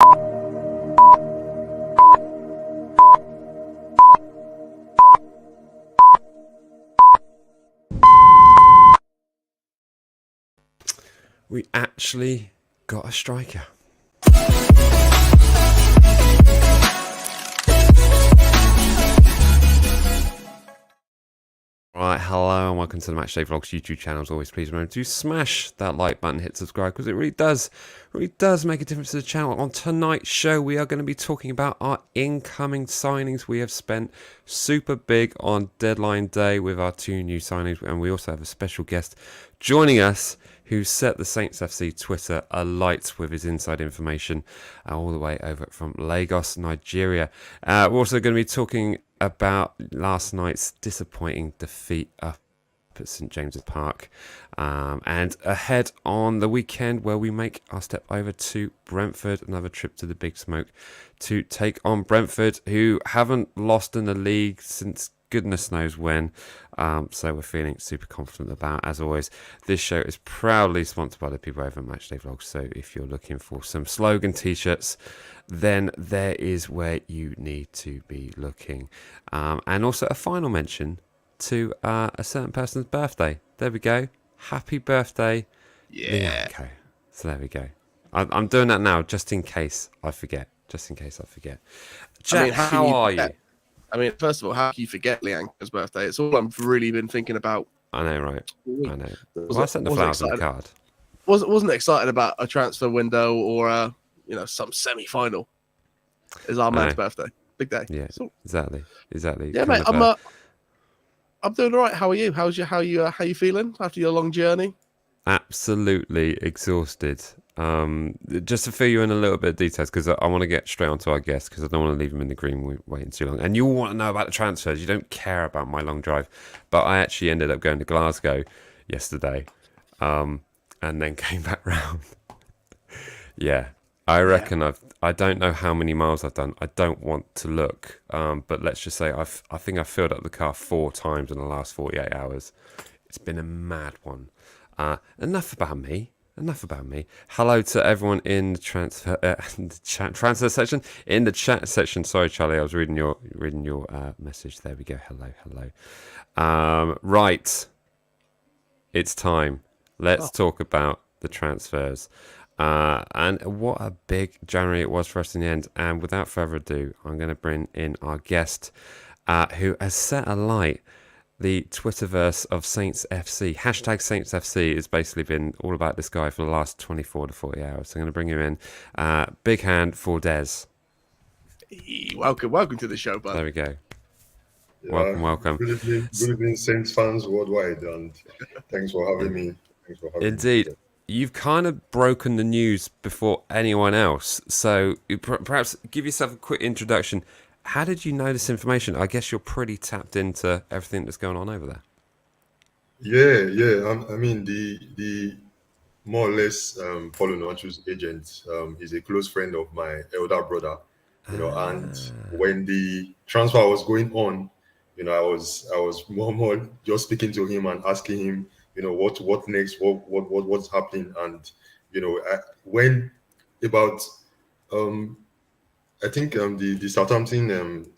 We actually got a striker. Right, hello and welcome to the Matchday Vlogs YouTube channel. As always, please remember to smash that like button, hit subscribe, because it really does make a difference to the channel. On tonight's show, we are going to be talking about our incoming signings. We have spent super big on deadline day with our two new signings, and we also have a special guest joining us who set the Saints FC Twitter alight with his inside information all the way over from Lagos, Nigeria. We're also going to be talking about last night's disappointing defeat up at St James's Park, and ahead on the weekend where we make our step over to Brentford, another trip to the Big Smoke to take on Brentford, who haven't lost in the league since goodness knows when, so we're feeling super confident about. As always, this show is proudly sponsored by the people over at Matchday Vlogs, so if you're looking for some slogan t-shirts, then there is where you need to be looking. And also a final mention to a certain person's birthday. There we go. Happy birthday, Lianco. So there we go. I'm doing that now just in case I forget. Jack, how are you? I mean, first of all, how can you forget Lianco's birthday? It's all I've really been thinking about. I know, right? I know. Well, I sent the flowers on the card. Wasn't excited about a transfer window or some semi-final. It's our man's birthday, big day. Yeah, so, exactly. Yeah, mate, I'm doing all right. How are you? How you feeling after your long journey? Absolutely exhausted. Just to fill you in a little bit of details, because I want to get straight onto our guest, because I don't want to leave him in the green waiting too long. And you all want to know about the transfers. You don't care about my long drive, but I actually ended up going to Glasgow yesterday, and then came back round. Yeah, I reckon I don't know how many miles I've done. I don't want to look, but let's just say I think I've filled up the car 4 times in the last 48 hours. It's been a mad one. Enough about me. Hello to everyone in the transfer section. In the chat section. Sorry, Charlie, I was reading your message. There we go. Hello. Right. It's time. Let's talk about the transfers. And what a big January it was for us in the end. And without further ado, I'm going to bring in our guest, who has set alight the Twitterverse of Saints FC. Hashtag Saints FC has basically been all about this guy for the last 24 to 40 hours. So I'm going to bring him in. Big hand for Des. Welcome to the show, bud. There we go. Yeah, Welcome. Good evening, Saints fans worldwide, and thanks for having me. Indeed. You've kind of broken the news before anyone else. So perhaps give yourself a quick introduction. How did you know this information? I guess you're pretty tapped into everything that's going on over there. Yeah. I mean, the more or less Paul Onuachu's agent is a close friend of my elder brother. And when the transfer was going on, I was more just speaking to him and asking him, what next, what's happening, and when about I think the Southampton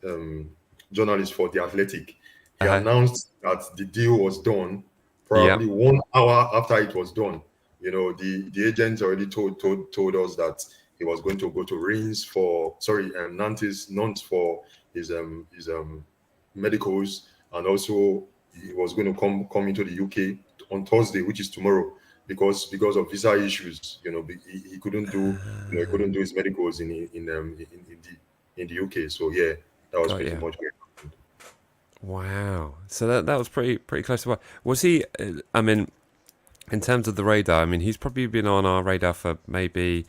journalist for The Athletic, he announced that the deal was done probably 1 hour after it was done. The agent already told us that he was going to go to Nantes for his medicals, and also he was going to come into the UK on Thursday, which is tomorrow, because of visa issues. He couldn't do his medicals in the UK. So yeah, that was pretty much what happened. Wow. So that was pretty close to what was he? I mean, in terms of the radar, I mean, he's probably been on our radar for maybe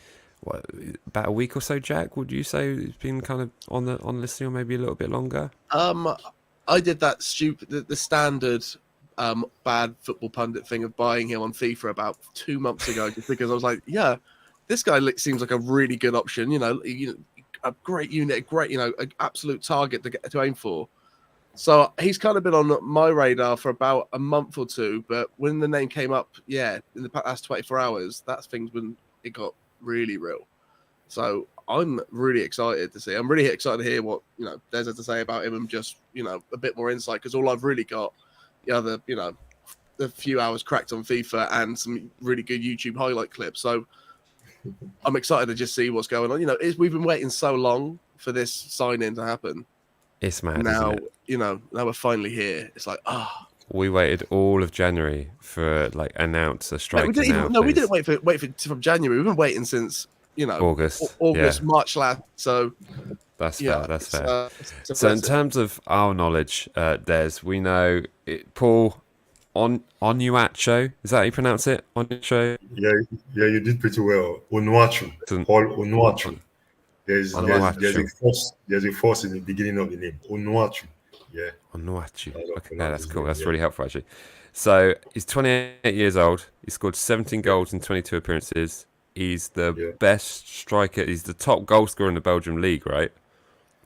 about a week or so. Jack, would you say he's been kind of on listing, or maybe a little bit longer? I did that the standard bad football pundit thing of buying him on FIFA about 2 months ago, just because I was like, yeah, this guy seems like a really good option. A great unit, a great, an absolute target to aim for. So he's kind of been on my radar for about a month or two, but when the name came up, in the past 24 hours, it got really real. So I'm really excited to see. I'm really excited to hear what Des had to say about him and just a bit more insight, because all I've really got the few hours cracked on FIFA and some really good YouTube highlight clips. So I'm excited to just see what's going on. We've been waiting so long for this sign-in to happen. It's mad, Now, isn't it? Now we're finally here. It's like, We waited all of January for announce a striker. we didn't wait from January. We've been waiting since August, March last. So that's fair. That's fair. So in terms of our knowledge, Des, we know Paul Onuachu. Is that how you pronounce it? Onuachu. Yeah, you did pretty well. Onuachu, Paul Onuachu. There's a force in the beginning of the name. Onuachu. Yeah. Onuachu. Okay, that's cool. That's really helpful, actually. So he's 28 years old. He scored 17 goals in 22 appearances. He's the best striker. He's the top goal scorer in the Belgium league, right?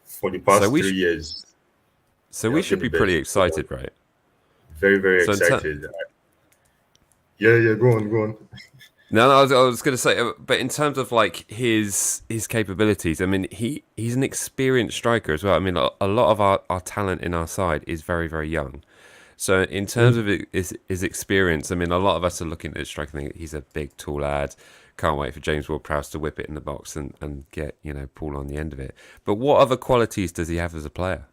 For the past 3 years. So we should be pretty excited, right? Very, very excited. Yeah. Go on. No, I was going to say, but in terms of his capabilities, I mean, he's an experienced striker as well. I mean, a lot of our talent in our side is very, very young. So in terms of his experience, I mean, a lot of us are looking at his striker thinking he's a big, tall lad. Can't wait for James Ward-Prowse to whip it in the box and get Paul on the end of it. But what other qualities does he have as a player?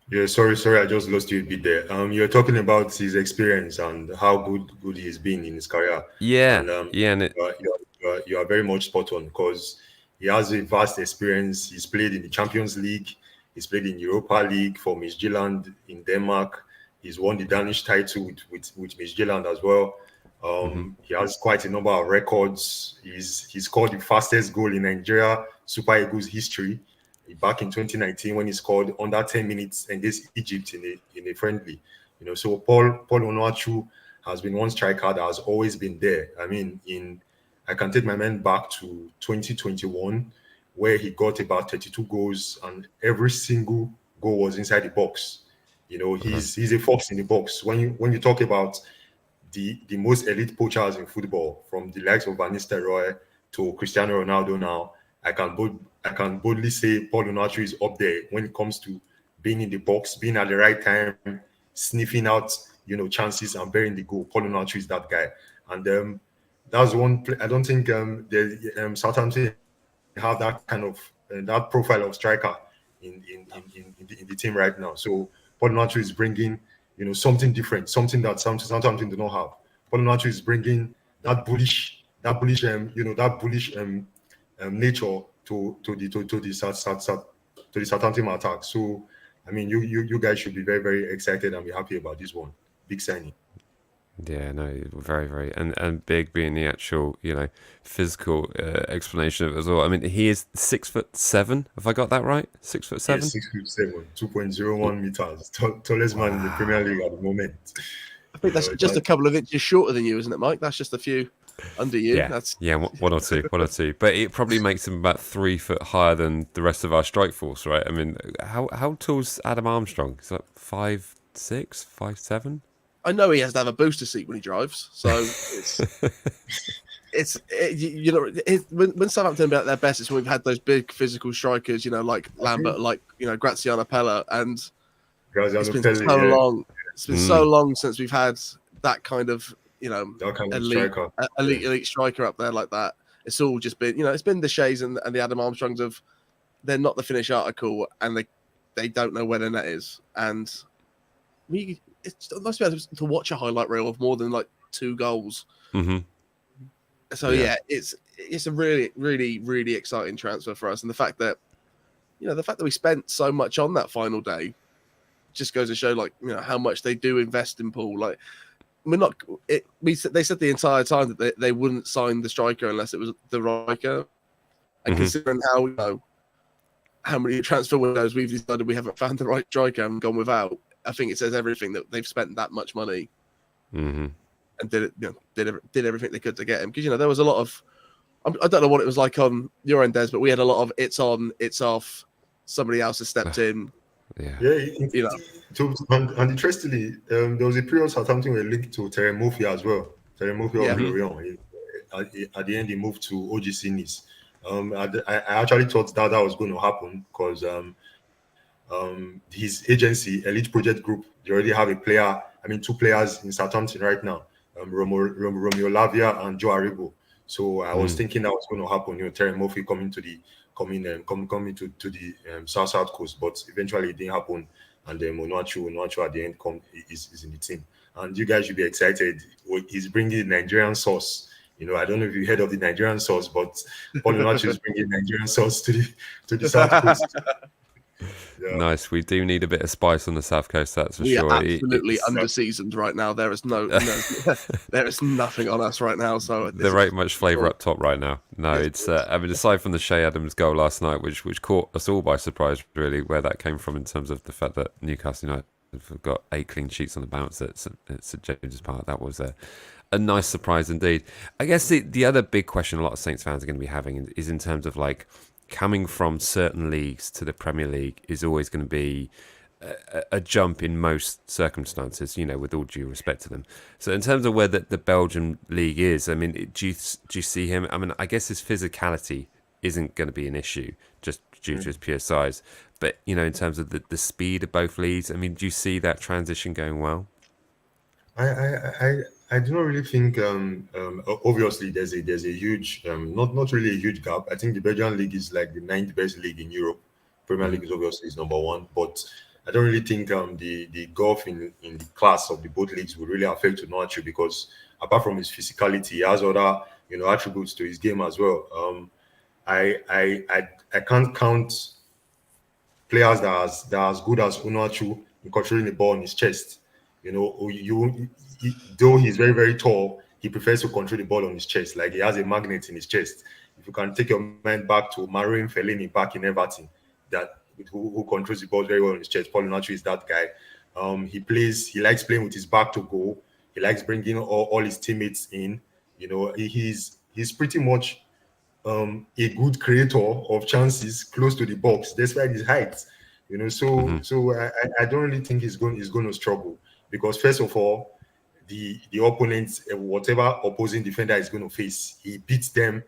Yeah, sorry, I just lost you a bit there. You're talking about his experience and how good he's been in his career. Yeah, and you are very much spot on, because he has a vast experience. He's played in the Champions League. He's played in Europa League for Midtjylland in Denmark. He's won the Danish title with Midtjylland as well. He has quite a number of records. He scored the fastest goal in Nigeria Super Eagles history back in 2019 when he scored under 10 minutes against Egypt in a friendly. So Paul Onuachu has been one striker that has always been there. I mean, I can take my mind back to 2021, where he got about 32 goals and every single goal was inside the box. He's a fox in the box. When you talk about the most elite poachers in football, from the likes of Van Nistelrooy to Cristiano Ronaldo now, I can boldly say Paul Onuachu is up there when it comes to being in the box, being at the right time, sniffing out chances and bearing the goal. Paul Onuachu is that guy, and that's one. I don't think Southampton have that kind of that profile of striker in the team right now. So Paul Onuachu is bringing something different, something that Southampton do not have. Paul Onuachu is bringing that bullish nature to the Southampton attack. So I mean, you guys should be very, very excited and be happy about this one. Big signing. Yeah, no, very, very, and big being the actual, physical explanation of it as well. I mean, he is 6'7". Have I got that right? 6'7". Yeah, 6'7", 2.01 meters, tallest man in the Premier League at the moment. I think that's just a couple of inches shorter than you, isn't it, Mike? That's just a few under you. Yeah, one or two. But it probably makes him about 3 foot higher than the rest of our strike force, right? I mean, how tall's Adam Armstrong? Is that 5'6", 5'7"? I know he has to have a booster seat when he drives, so when Southampton been at their best, it's when we've had those big physical strikers, like Lambert, like Graziano Pella, and it's been so long. It's been so long since we've had that kind of elite striker up there like that. It's all just been it's been the Shays and the Adam Armstrongs of they're not the finished article and they don't know where their net is, and it's nice to be able to watch a highlight reel of more than 2 goals. Mm-hmm. So it's a really, really, really exciting transfer for us, and the fact that we spent so much on that final day just goes to show how much they do invest in Paul. They said the entire time that they wouldn't sign the striker unless it was the striker, and considering how many transfer windows we've decided we haven't found the right striker and gone without. I think it says everything that they've spent that much money and did everything they could to get him. Because there was a lot of, I don't know what it was like on your end, Des, but we had a lot of it's on, it's off. Somebody else has stepped in. And interestingly, there was a period Southampton were linked to Terry Murphy as well. Terry Murphy of Lorient. at the end he moved to OGC Nice. I actually thought that was going to happen because his agency, Elite Project Group, they already have a player. I mean, two players in Southampton right now, Romeo Lavia and Joe Aribo. So I was thinking that was going to happen. Terry Murphy coming to the South Coast, but eventually it didn't happen. And then Onuachu at the end is in the team. And you guys should be excited. He's bringing the Nigerian sauce. I don't know if you heard of the Nigerian sauce, but Paul Onuachu is bringing Nigerian sauce to the South Coast. Yeah. Nice. We do need a bit of spice on the South Coast, that's for we sure. We are absolutely under-seasoned right now. There is there is nothing on us right now. So there ain't much flavour up top right now. No, it's. I mean, aside from the Shea Adams goal last night, which caught us all by surprise, really, where that came from in terms of the fact that Newcastle United have got 8 clean sheets on the bounce at St James's Park. That was a nice surprise indeed. I guess the other big question a lot of Saints fans are going to be having is in terms of like, coming from certain leagues to the Premier League is always going to be a jump in most circumstances, with all due respect to them. So in terms of where the Belgian league is, I mean, do you see him? I mean, I guess his physicality isn't going to be an issue just due to his pure size. But, in terms of the speed of both leagues, I mean, do you see that transition going well? I do not really think. Obviously, there's a huge, not really a huge gap. I think the Belgian league is like the 9th best league in Europe. Premier League is obviously number 1, but I don't really think the gulf in the class of the both leagues will really affect Onuachu because apart from his physicality, he has other attributes to his game as well. I can't count players that are as good as Onuachu in controlling the ball on his chest. Though he's very, very tall, he prefers to control the ball on his chest. Like he has a magnet in his chest. If you can take your mind back to Marouane Fellaini back in Everton, who controls the ball very well on his chest, Paul Onuachu is that guy. He likes playing with his back to goal. He likes bringing all his teammates in. He's pretty much a good creator of chances close to the box, despite his height. So I don't really think he's going to struggle because first of all, the opponents, whatever opposing defender is going to face, he beats them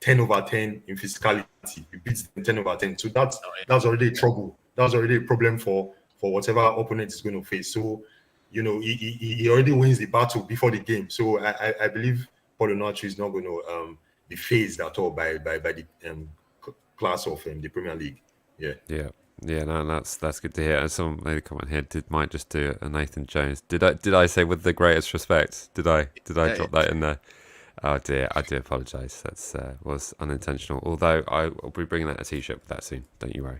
10 over 10 in physicality. He beats them 10 over 10. So that's already a trouble. That's already a problem for whatever opponent is going to face. So, he already wins the battle before the game. So I believe Paul Onuachu is not going to be phased at all by the class of the Premier League. Yeah, no, that's good to hear. And someone made a comment here. Might just do a Nathan Jones. Did I say with the greatest respect? Did I drop that in there? Oh dear, I do apologise. That's was unintentional. Although I'll be bringing out a T-shirt with that soon. Don't you worry.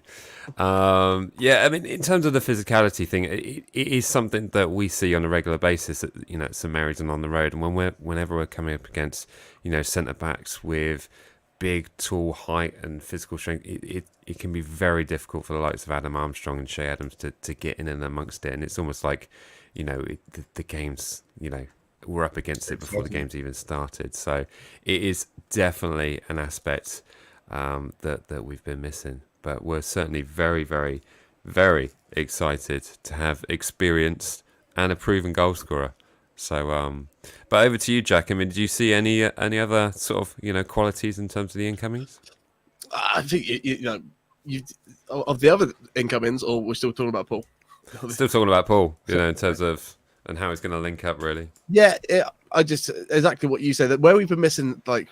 I mean, in terms of the physicality thing, it is something that we see on a regular basis. At St Mary's and on the road, and whenever we're coming up against centre backs with big, tall height and physical strength, it can be very difficult for the likes of Adam Armstrong and Shea Adams to get in and amongst it. And it's almost like, the games, we're up against it before the game's even started. So it is definitely an aspect that we've been missing. But we're certainly very, very, very excited to have experienced and a proven goal scorer. So, but over to you, Jack. I mean, do you see any other sort of qualities in terms of the incomings? I think you of the other incomings, or we're still talking about Paul. Still talking about Paul, in terms of and how he's going to link up, really. Yeah, I just exactly what you said. That where we've been missing, like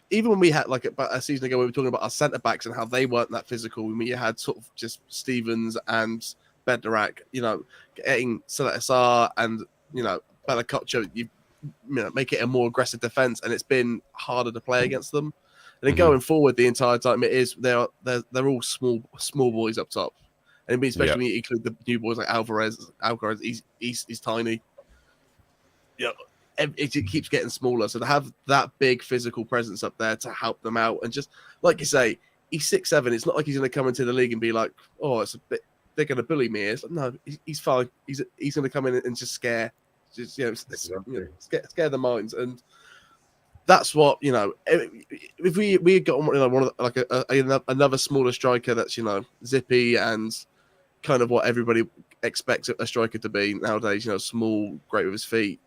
even when we had like about a season ago, we were talking about our centre backs and how they weren't that physical. When we had sort of just Stevens and Bednarak, getting Salah Assar and Bella Kocher, you make it a more aggressive defense, and it's been harder to play against them. And then going forward, the entire time they're all small boys up top, and especially when you include the new boys like Alvarez, he's tiny. It keeps getting smaller. So to have that big physical presence up there to help them out, and just like you say, he's 6'7". It's not like he's going to come into the league and be like, oh, it's a bit. They're going to bully me. It's like, no, he's fine. He's going to come in and just scare. Scare the minds, and that's what If we had got one of like another smaller striker that's zippy and kind of what everybody expects a striker to be nowadays. Small, great with his feet.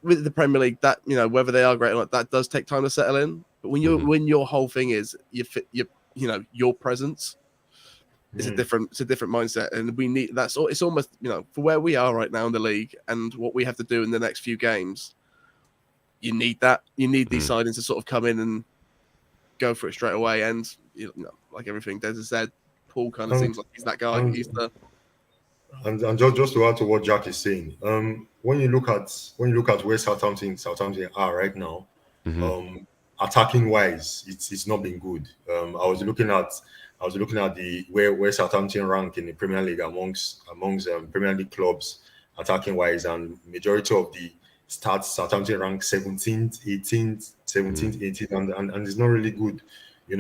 with the Premier League, that whether they are great or not, that does take time to settle in. But when your whole thing is your presence, it's a different mindset, and we need that's. It's almost for where we are right now in the league and what we have to do in the next few games. You need that. You need these signings to sort of come in and go for it straight away. And like everything Des has said, Paul kind of seems like he's that guy. He's the and just to add to what Jack is saying, when you look at where Southampton are right now, attacking wise, it's not been good. I was looking at the where Southampton rank in the Premier League amongst Premier League clubs attacking wise, and majority of the stats Southampton rank 17th, 18th, and it's not really good.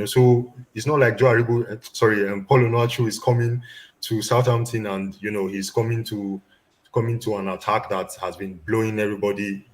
So it's not like Paul Onuachu is coming to Southampton and he's coming to an attack that has been blowing everybody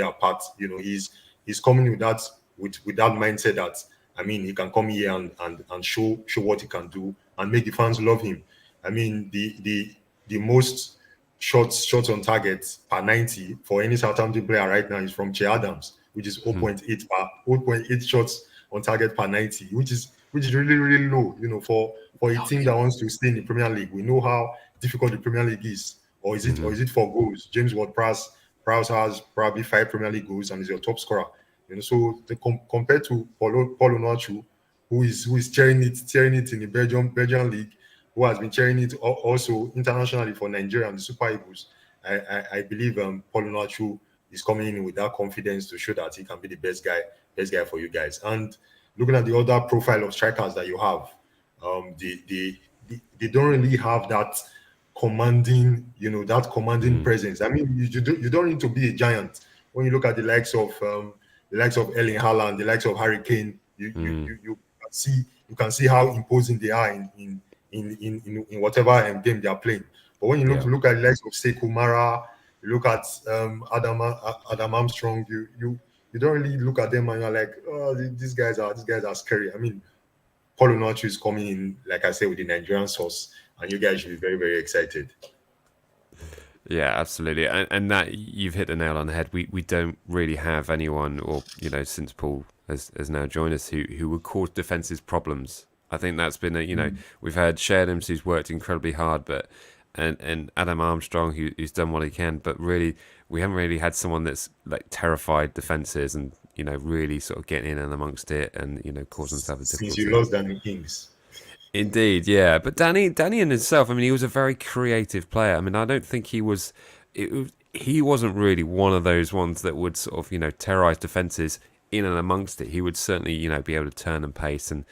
apart. He's coming with that mindset that he can come here and show what he can do and make the fans love him. The most shots on target per 90 for any Southampton player right now is from Che Adams, which is 0.8 shots on target per 90, which is really, really low, for a team that wants to stay in the Premier League. We know how difficult the Premier League is. Or is it for goals? James Ward-Prowse has probably 5 Premier League goals and is your top scorer. So compared to Paul Onuachu, who is cheering it in the Belgian league, who has been cheering it also internationally for Nigeria and the Super Eagles, I believe Paul Onuachu is coming in with that confidence to show that he can be the best guy for you guys. And looking at the other profile of strikers that you have, they don't really have that commanding presence. You don't need to be a giant. When you look at the likes of Erling Haaland, the likes of Harry Kane, you can see how imposing they are in whatever game they are playing. But when you look at the likes of Sekou Mara, you look at Adam Armstrong, you don't really look at them and you're like, oh, these guys are scary. Paul Onuachu is coming in, like I said, with the Nigerian sauce, and you guys should be very, very excited. Yeah, absolutely. And that you've hit the nail on the head. We don't really have anyone, or since Paul has now joined us, who would cause defenses problems. I think that's been we've had Sheridan who's worked incredibly hard, and Adam Armstrong who's done what he can, but really we haven't really had someone that's like terrified defenses and really sort of getting in and amongst it and causing himself a difficulty. Since you lost Danny Ings. Indeed, yeah. But Danny in himself, he was a very creative player. I don't think he wasn't really one of those ones that would sort of terrorise defences in and amongst it. He would certainly be able to turn and pace and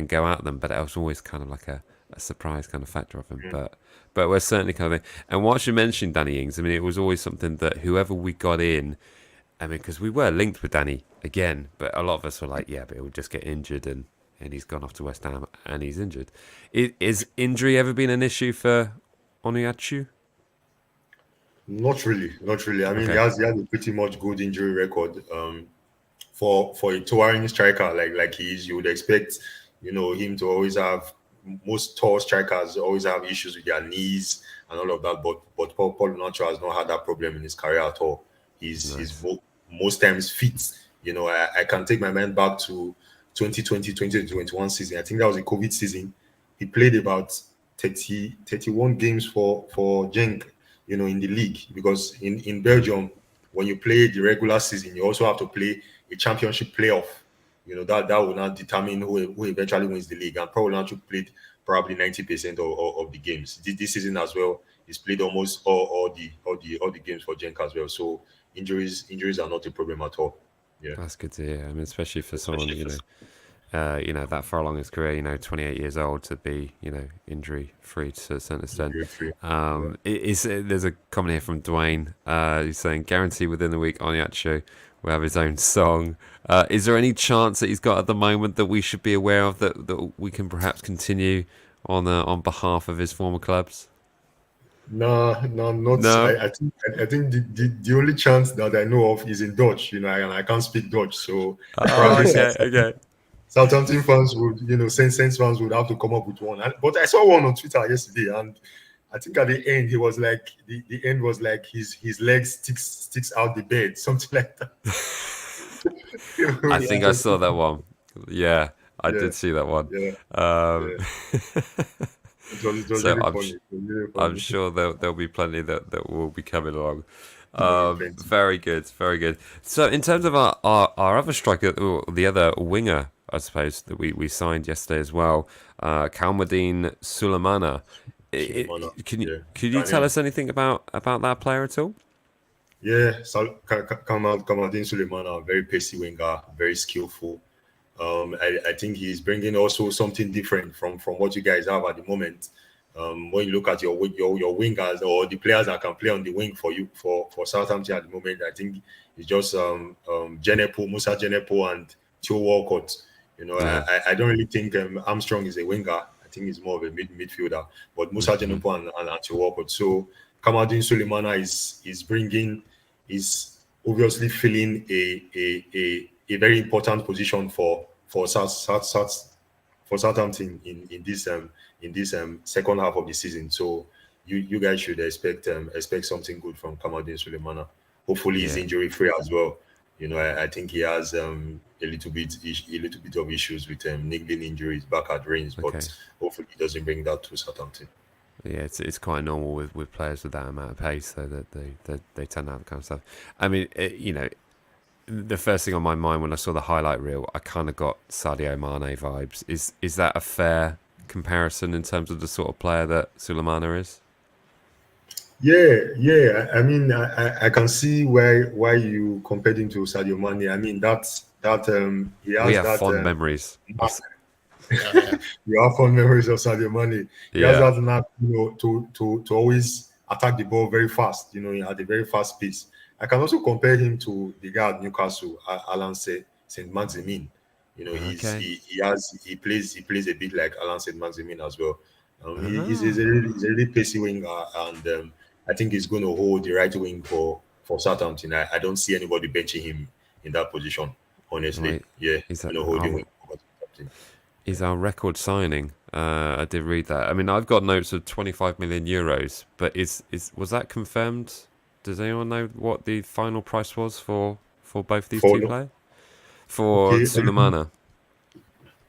go at them, but it was always kind of like a surprise kind of factor of him. Yeah. But we're certainly kind of, and once you mentioned Danny Ings, it was always something that whoever we got in, because we were linked with Danny again, but a lot of us were like, yeah, but he'll just get injured and he's gone off to West Ham and he's injured. Is injury ever been an issue for Onuachu? Not really. Okay. He has a pretty much good injury record. For a touring striker like he is, you would expect him to always have. Most tall strikers always have issues with their knees and all of that, but Paul Onuachu has not had that problem in his career at all. He's most times fit. I can take my mind back to 2020-2021 season. I think that was a COVID season. He played about 31 games for Genk, in the league, because in Belgium, when you play the regular season, you also have to play a championship playoff. That will not determine who eventually wins the league. And Paul Onuachu played probably 90% of the games. This season as well, he's played almost all the games for Genk as well. So injuries are not a problem at all. Yeah, that's good to hear. Especially for someone that far along his career, 28 years old, to be injury free to a certain extent. There's a comment here from Dwayne who's saying, guarantee within the week Onuachu will have his own song. Is there any chance that he's got at the moment that we should be aware of that we can perhaps continue on behalf of his former clubs? No. I think the only chance that I know of is in Dutch, and I can't speak Dutch, so okay. Southampton fans would, Saints fans would have to come up with one. But I saw one on Twitter yesterday, and I think at the end he was like the end was like his legs sticks out the bed, something like that. I think I saw that one. Yeah, I Yeah, did see that one. yeah, Um, yeah. It was so really funny. It was really I'm funny. sure there'll be plenty that will be coming along. Plenty. Very good, very good. So in terms of our other striker, or the other winger, I suppose, that we signed yesterday as well, Kamaldeen Suleimana. Suleimana, yeah. Could you tell us anything about that player at all? Yeah, Kamaldeen Suleimana, very pacey winger, very skillful. I think he's bringing also something different from what you guys have at the moment. When you look at your wingers or the players that can play on the wing for you for Southampton at the moment, I think it's just Musa Jenepo and Theo Walcott. You know, Yeah. I don't really think Armstrong is a winger. I think he's more of a midfielder. But Musa Jenepo and Theo Walcott. So Kamaldeen Suleimana is obviously filling a very important position for Southampton in this second half of the season. So you guys should expect something good from Kamaldeen Suleimana. Hopefully he's injury free as well. You know, I think he has a little bit of issues with niggling injuries back at Reims, but hopefully he doesn't bring that to Southampton. Yeah, it's quite normal with players with that amount of pace, so that they tend to have that kind of stuff. I mean, the first thing on my mind when I saw the highlight reel, I kind of got Sadio Mane vibes. Is that a fair comparison in terms of the sort of player that Suleimana is? Yeah. I mean, I can see why you compared him to Sadio Mane. I mean, he has we have that fond memories. You have fond memories of Sadio Mane. He has that knack, to always attack the ball very fast. You know, at a very fast pace. I can also compare him to the guy at Newcastle, Alan Saint-Maximin. You know, he plays a bit like Alan Saint-Maximin as well. He's a really pacey winger, and I think he's going to hold the right wing for Southampton. I don't see anybody benching him in that position, honestly. Right. Yeah, he's holding wing for Southampton. He's our record signing. I did read that. I mean, I've got notes of 25 million euros, but was that confirmed? Does anyone know what the final price was for both these two players? For Suleimana?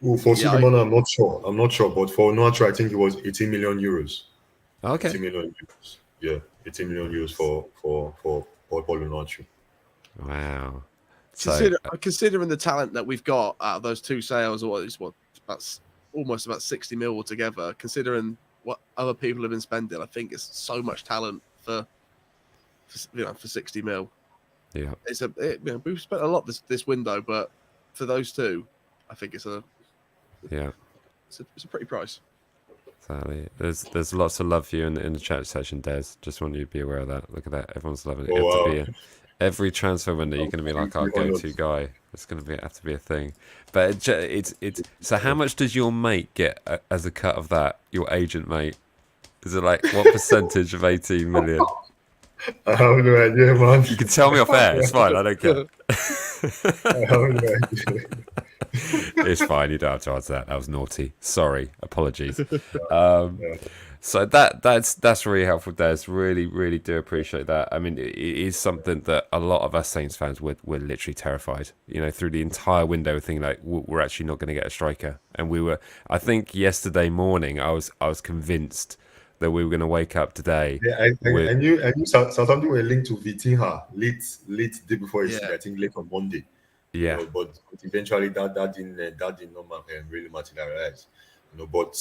For Suleimana, I'm not sure. But for Onuachu, I think it was 18 million euros. Okay. 18 million euros. Yeah, 18 million euros for Paul Onuachu. Wow. Considering the talent that we've got out of those two sales, that's almost about 60 mil altogether. Considering what other people have been spending, I think it's so much talent for 60 mil. Yeah, we've spent a lot this window, but for those two, I think it's a pretty price. Exactly. There's lots of love for you in the chat section, Des. Just want you to be aware of that. Look at that, everyone's loving it. Every transfer window, you're going to be like our go-to guy. It's going to have to be a thing. But it's so. How much does your mate get as a cut of that? Your agent mate, is it like what percentage of 18 million? I have no idea, man. You can tell me off air. It's fine. I don't care. I have no idea. It's fine. You don't have to answer that. That was naughty. Sorry. Apologies. So that's really helpful, Des. Really, really do appreciate that. I mean, it is something that a lot of us Saints fans were literally terrified. You know, through the entire window, thinking like we're actually not going to get a striker, and we were. I think yesterday morning, I was convinced that we were going to wake up today. Yeah, I knew Southampton were linked to Vitinha late day before yesterday. I think late on Monday. Yeah, you know, but eventually that did not really materialize. You know, but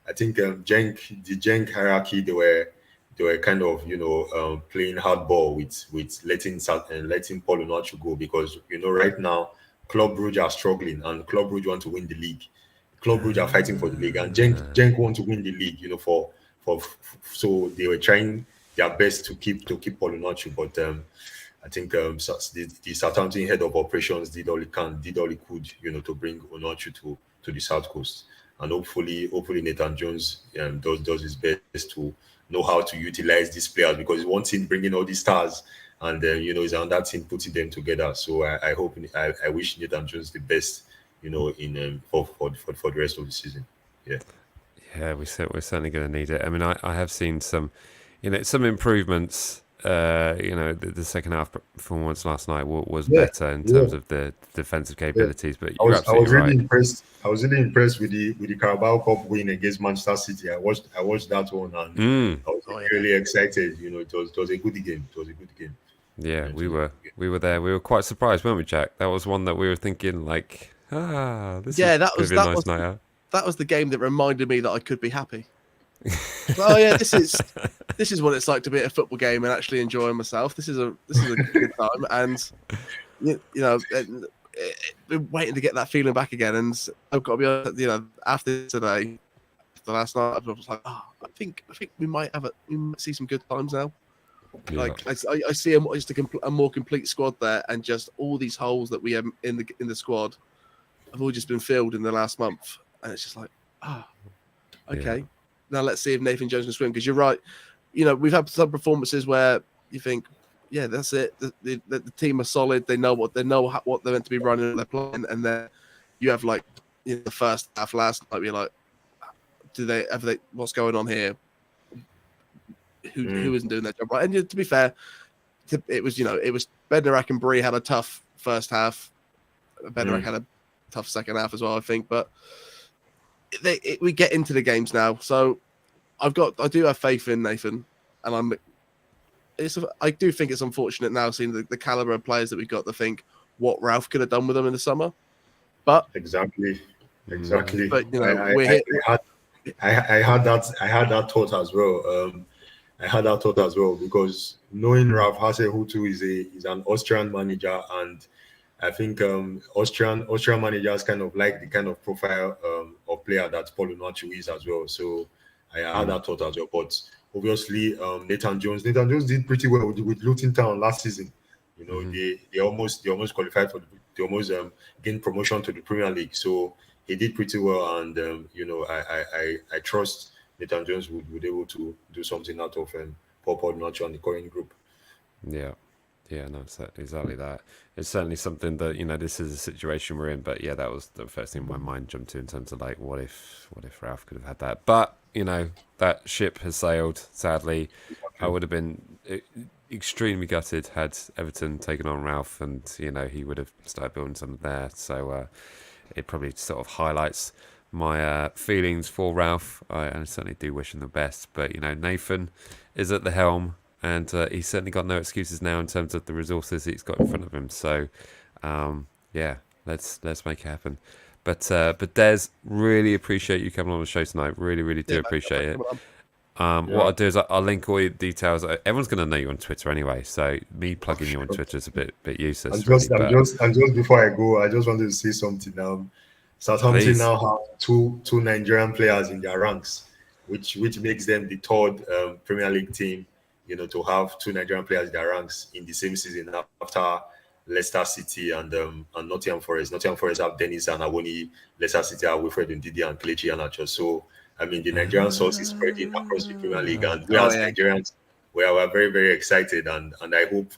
I think the Genk hierarchy, they were kind of playing hardball with letting Paul Onuachu go, because right now Club Brugge are struggling and Club Brugge want to win the league. Club Brugge are fighting for the league, and Genk want to win the league. So they were trying their best to keep Paul Onuachu, but I think the Southampton head of operations did all he could, to bring Onuachu to the South Coast, and hopefully Nathan Jones does his best to know how to utilize these players, because it's one thing bringing all these stars, and it's another thing putting them together. So I wish Nathan Jones the best, for the rest of the season. Yeah. Yeah, we're certainly going to need it. I mean, I have seen some, some improvements. The second half performance last night was Yeah, better in yeah, terms of the defensive yeah. capabilities. But I you're was I absolutely was really right. impressed. I was really impressed with the Carabao Cup win against Manchester City. I watched that one and Mm, I was Oh yeah. really excited. It was a good game. It was a good game. yeah, It we was a were good game. we were there. We were quite surprised, weren't we, Jack? That was one that we were thinking like, this is Yeah, going to be a nice night out. that was the game that reminded me that I could be happy. Oh yeah, this is what it's like to be at a football game and actually enjoying myself. This is a good time, and been waiting to get that feeling back again. And I've got to be honest, after today, after last night, I was like, I think we might see some good times now. Yeah, Like I see a more complete squad there, and just all these holes that we have in the squad have all just been filled in the last month, and it's just like, okay. Yeah. Now let's see if Nathan Jones can swim. Because you're right, we've had some performances where you think, yeah, that's it. The team are solid. They know what they're meant to be running. They're playing, and then you have like the first half last night. You're like, what's going on here? Who isn't doing their job right? And to be fair, it was Bednarak and Bree had a tough first half. Bednarak had a tough second half as well, I think. But we get into the games now, so I do have faith in Nathan, and I do think it's unfortunate now seeing the caliber of players that we've got to think what Ralph could have done with them in the summer. But Exactly. but I, we're here. I had that thought as well. I had that thought as well because knowing Ralf Hasenhuttl is an Austrian manager, and I think Austrian managers kind of like the kind of profile of player that Paul Onuachu is as well. So I had that thought as well. But obviously, Nathan Jones did pretty well with Luton Town last season. They almost qualified they almost gained promotion to the Premier League. So he did pretty well, and I trust Nathan Jones would be able to do something out of Paul Onuachu and the current group. Yeah. Yeah, no, it's exactly that. It's certainly something that, this is a situation we're in. But yeah, that was the first thing my mind jumped to in terms of like, what if Ralph could have had that? But, that ship has sailed, sadly. I would have been extremely gutted had Everton taken on Ralph, and, he would have started building something there. So it probably sort of highlights my feelings for Ralph. I certainly do wish him the best. But, Nathan is at the helm. And he's certainly got no excuses now in terms of the resources he's got in front of him. So, yeah, let's make it happen. But Des, really appreciate you coming on the show tonight. Really, really do appreciate it. What I'll do is I'll link all your details. Everyone's going to know you on Twitter anyway, so me plugging you on Twitter is a bit useless. And just before I go, I just wanted to say something. Southampton now have two Nigerian players in their ranks, which makes them the third Premier League team, to have two Nigerian players in their ranks in the same season after Leicester City and Nottingham Forest. Nottingham Forest have Dennis and Awoni. Leicester City have Wilfred Ndidi and Kelechi Iheanacho. So, I mean, the Nigerian source is spreading across the Premier League, and we as Nigerians, we are very, very excited, and I hope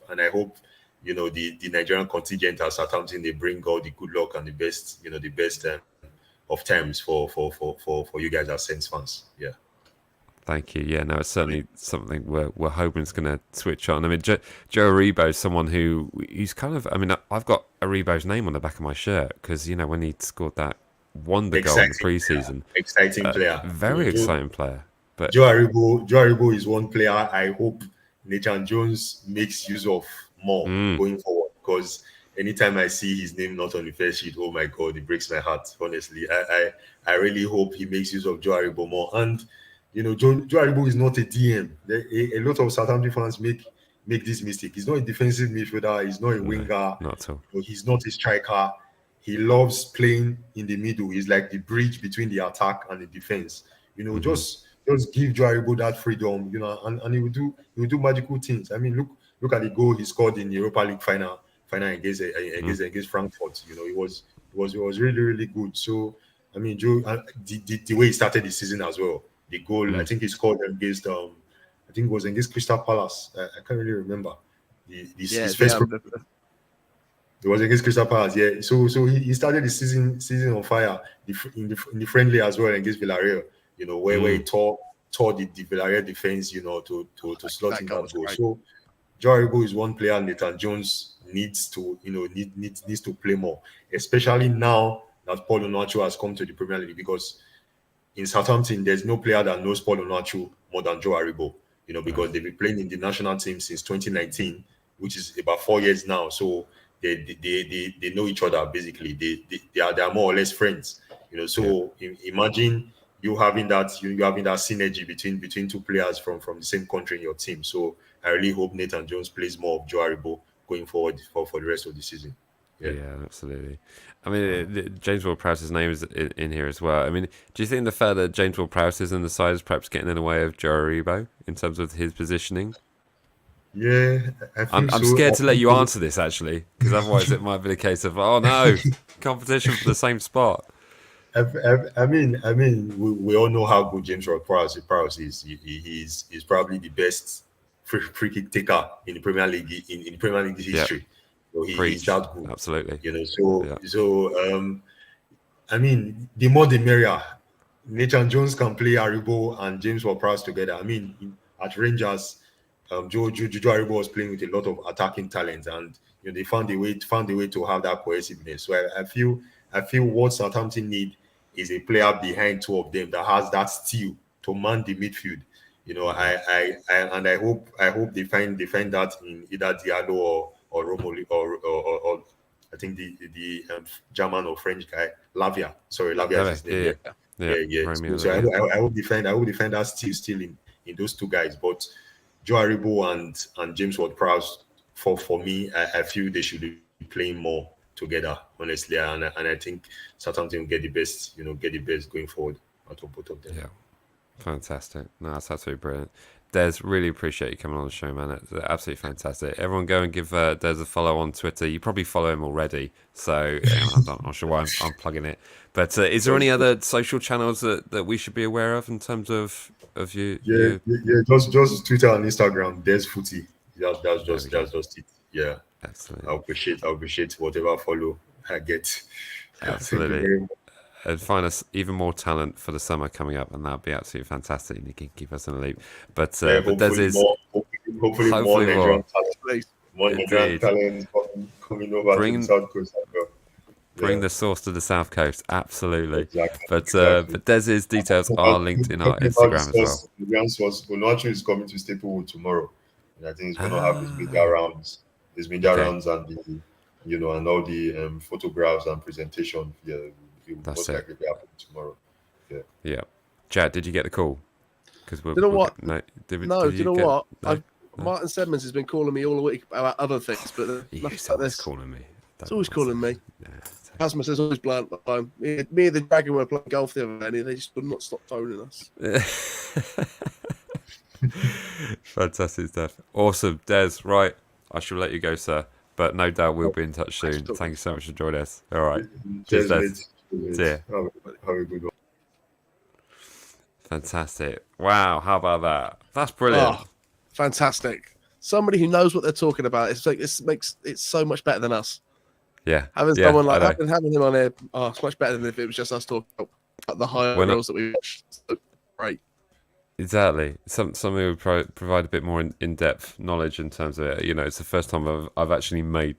the Nigerian contingent at Southampton, they bring all the good luck and the best of times for you guys as Saints fans. Yeah. Thank you. Yeah, no, it's certainly something we're hoping is going to switch on. I mean, Joe Aribo is someone he's kind of. I mean, I've got Aribo's name on the back of my shirt because when he scored that wonder goal in the preseason, exciting player, very exciting player. But Joe Aribo is one player I hope Nathan Jones makes use of more going forward, because anytime I see his name not on the first sheet, oh my God, it breaks my heart. Honestly, I really hope he makes use of Joe Aribo more. And Joe Aribo is not a DM. A lot of Southampton fans make this mistake. He's not a defensive midfielder. He's not a winger. Not at all. He's not a striker. He loves playing in the middle. He's like the bridge between the attack and the defense. Just give Joe Aribo that freedom. And he will do magical things. I mean, look at the goal he scored in the Europa League final against Frankfurt. It was really, really good. So I mean, Joe, the way he started the season as well. The goal, I think he scored against, I think it was against Crystal Palace. I can't really remember. His first. It was against Crystal Palace, So he started the season on fire in the friendly as well against Villarreal. where he tore the Villarreal defense, to slot That in goal that was goal. great. So Joe Aribo is one player Nathan Jones needs to, needs to play more, especially now that Paul Onuachu has come to the Premier League, because in Southampton, there's no player that knows Paul Onuachu more than Joe Aribo, because they've been playing in the national team since 2019, which is about 4 years now. So they know each other basically. They are more or less friends, So imagine you having that synergy between two players from the same country in your team. So I really hope Nathan Jones plays more of Joe Aribo going forward for the rest of the season. Yeah, absolutely. I mean, James Ward-Prowse's name is in here as well. I mean, do you think the fact that James Ward-Prowse is in the side is perhaps getting in the way of Joe Aribo in terms of his positioning? Yeah, I think I'm so. scared to let you answer this, actually, because otherwise it might be the case of, oh no, competition for the same spot. I mean, we all know how good James Ward-Prowse is. He's probably the best free kick taker in the Premier League in the Premier League history. So he's Preach. that good. Absolutely. I mean, the more the merrier. Nathan Jones can play Aribo and James Ward-Prowse together. I mean, at Rangers, Joe Aribo was playing with a lot of attacking talent, and they found a way to have that cohesiveness. So I feel what Southampton need is a player behind two of them that has that steel to man the midfield. I hope they find that in either Diallo or Romelu or I think the German or French guy Lavia. Sorry, Lavia is his name. Yeah. So I hope they find that still in those two guys. But Joe Aribo and James Ward-Prowse, for me, I feel they should be playing more together, honestly, and I think Southampton will get the best going forward out of both of them. Yeah, fantastic. No, that's absolutely brilliant. Des, really appreciate you coming on the show, man. It's absolutely fantastic. Everyone go and give Des a follow on Twitter. You probably follow him already, so I'm not sure why I'm plugging it. But is there any other social channels that we should be aware of in terms of you? Yeah. Just Twitter and Instagram. Des Footy. That's just it. Yeah. Excellent. I appreciate whatever follow I get. Absolutely. And find us even more talent for the summer coming up, and that'd be absolutely fantastic. And you can keep us in the loop. But Des is hopefully more Nigerian talent. More Nigerian talent coming over to the South Coast. Bring the sauce to the South Coast, absolutely. Exactly. But Des's details are linked in our Instagram as well. Onuachu is coming to Staplewood tomorrow, and I think he's going to have his media rounds. His media rounds and and all the photographs and presentation. Yeah, it will most likely be happening tomorrow. Yeah. Chad, did you get the call? Because you know what? No. Do you know what? No? Martin Sedmans has been calling me all the week about other things, but he's always calling me. It's always calling me. Yeah. Rasmus is always blunt. Me and the Dragon were playing golf the other day, and they just would not stop phoning us. Fantastic stuff. Awesome. Des, right. I shall let you go, sir. But no doubt we'll be in touch soon. Thank you so much for joining us. All right. Cheers, Des. See ya. Have a good one. Fantastic. Wow. How about that? That's brilliant. Oh, fantastic. Somebody who knows what they're talking about. It's like this makes it so much better than us. Yeah. Having someone like having him on here, it's much better than if it was just us talking about the higher girls that we watched. So, great. Exactly. Something would provide a bit more in-depth knowledge in terms of it. It's the first time I've actually made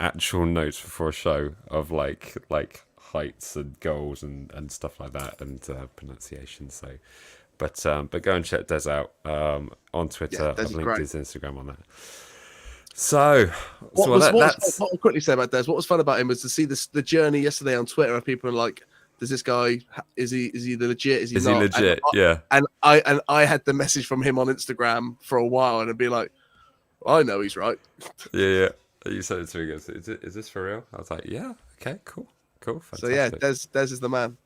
actual notes before a show of like heights and goals and stuff like that and pronunciation. So, but go and check Des out on Twitter. I've linked his Instagram on that. So what I'll quickly say about Des, what was fun about him was to see the journey yesterday on Twitter of people like, does this guy, is he legit? Is he legit? And I had the message from him on Instagram for a while and it'd be like, I know he's right. Yeah. You said it to me, goes, is this for real? I was like, yeah, okay, cool. Fantastic. So yeah, Des is the man.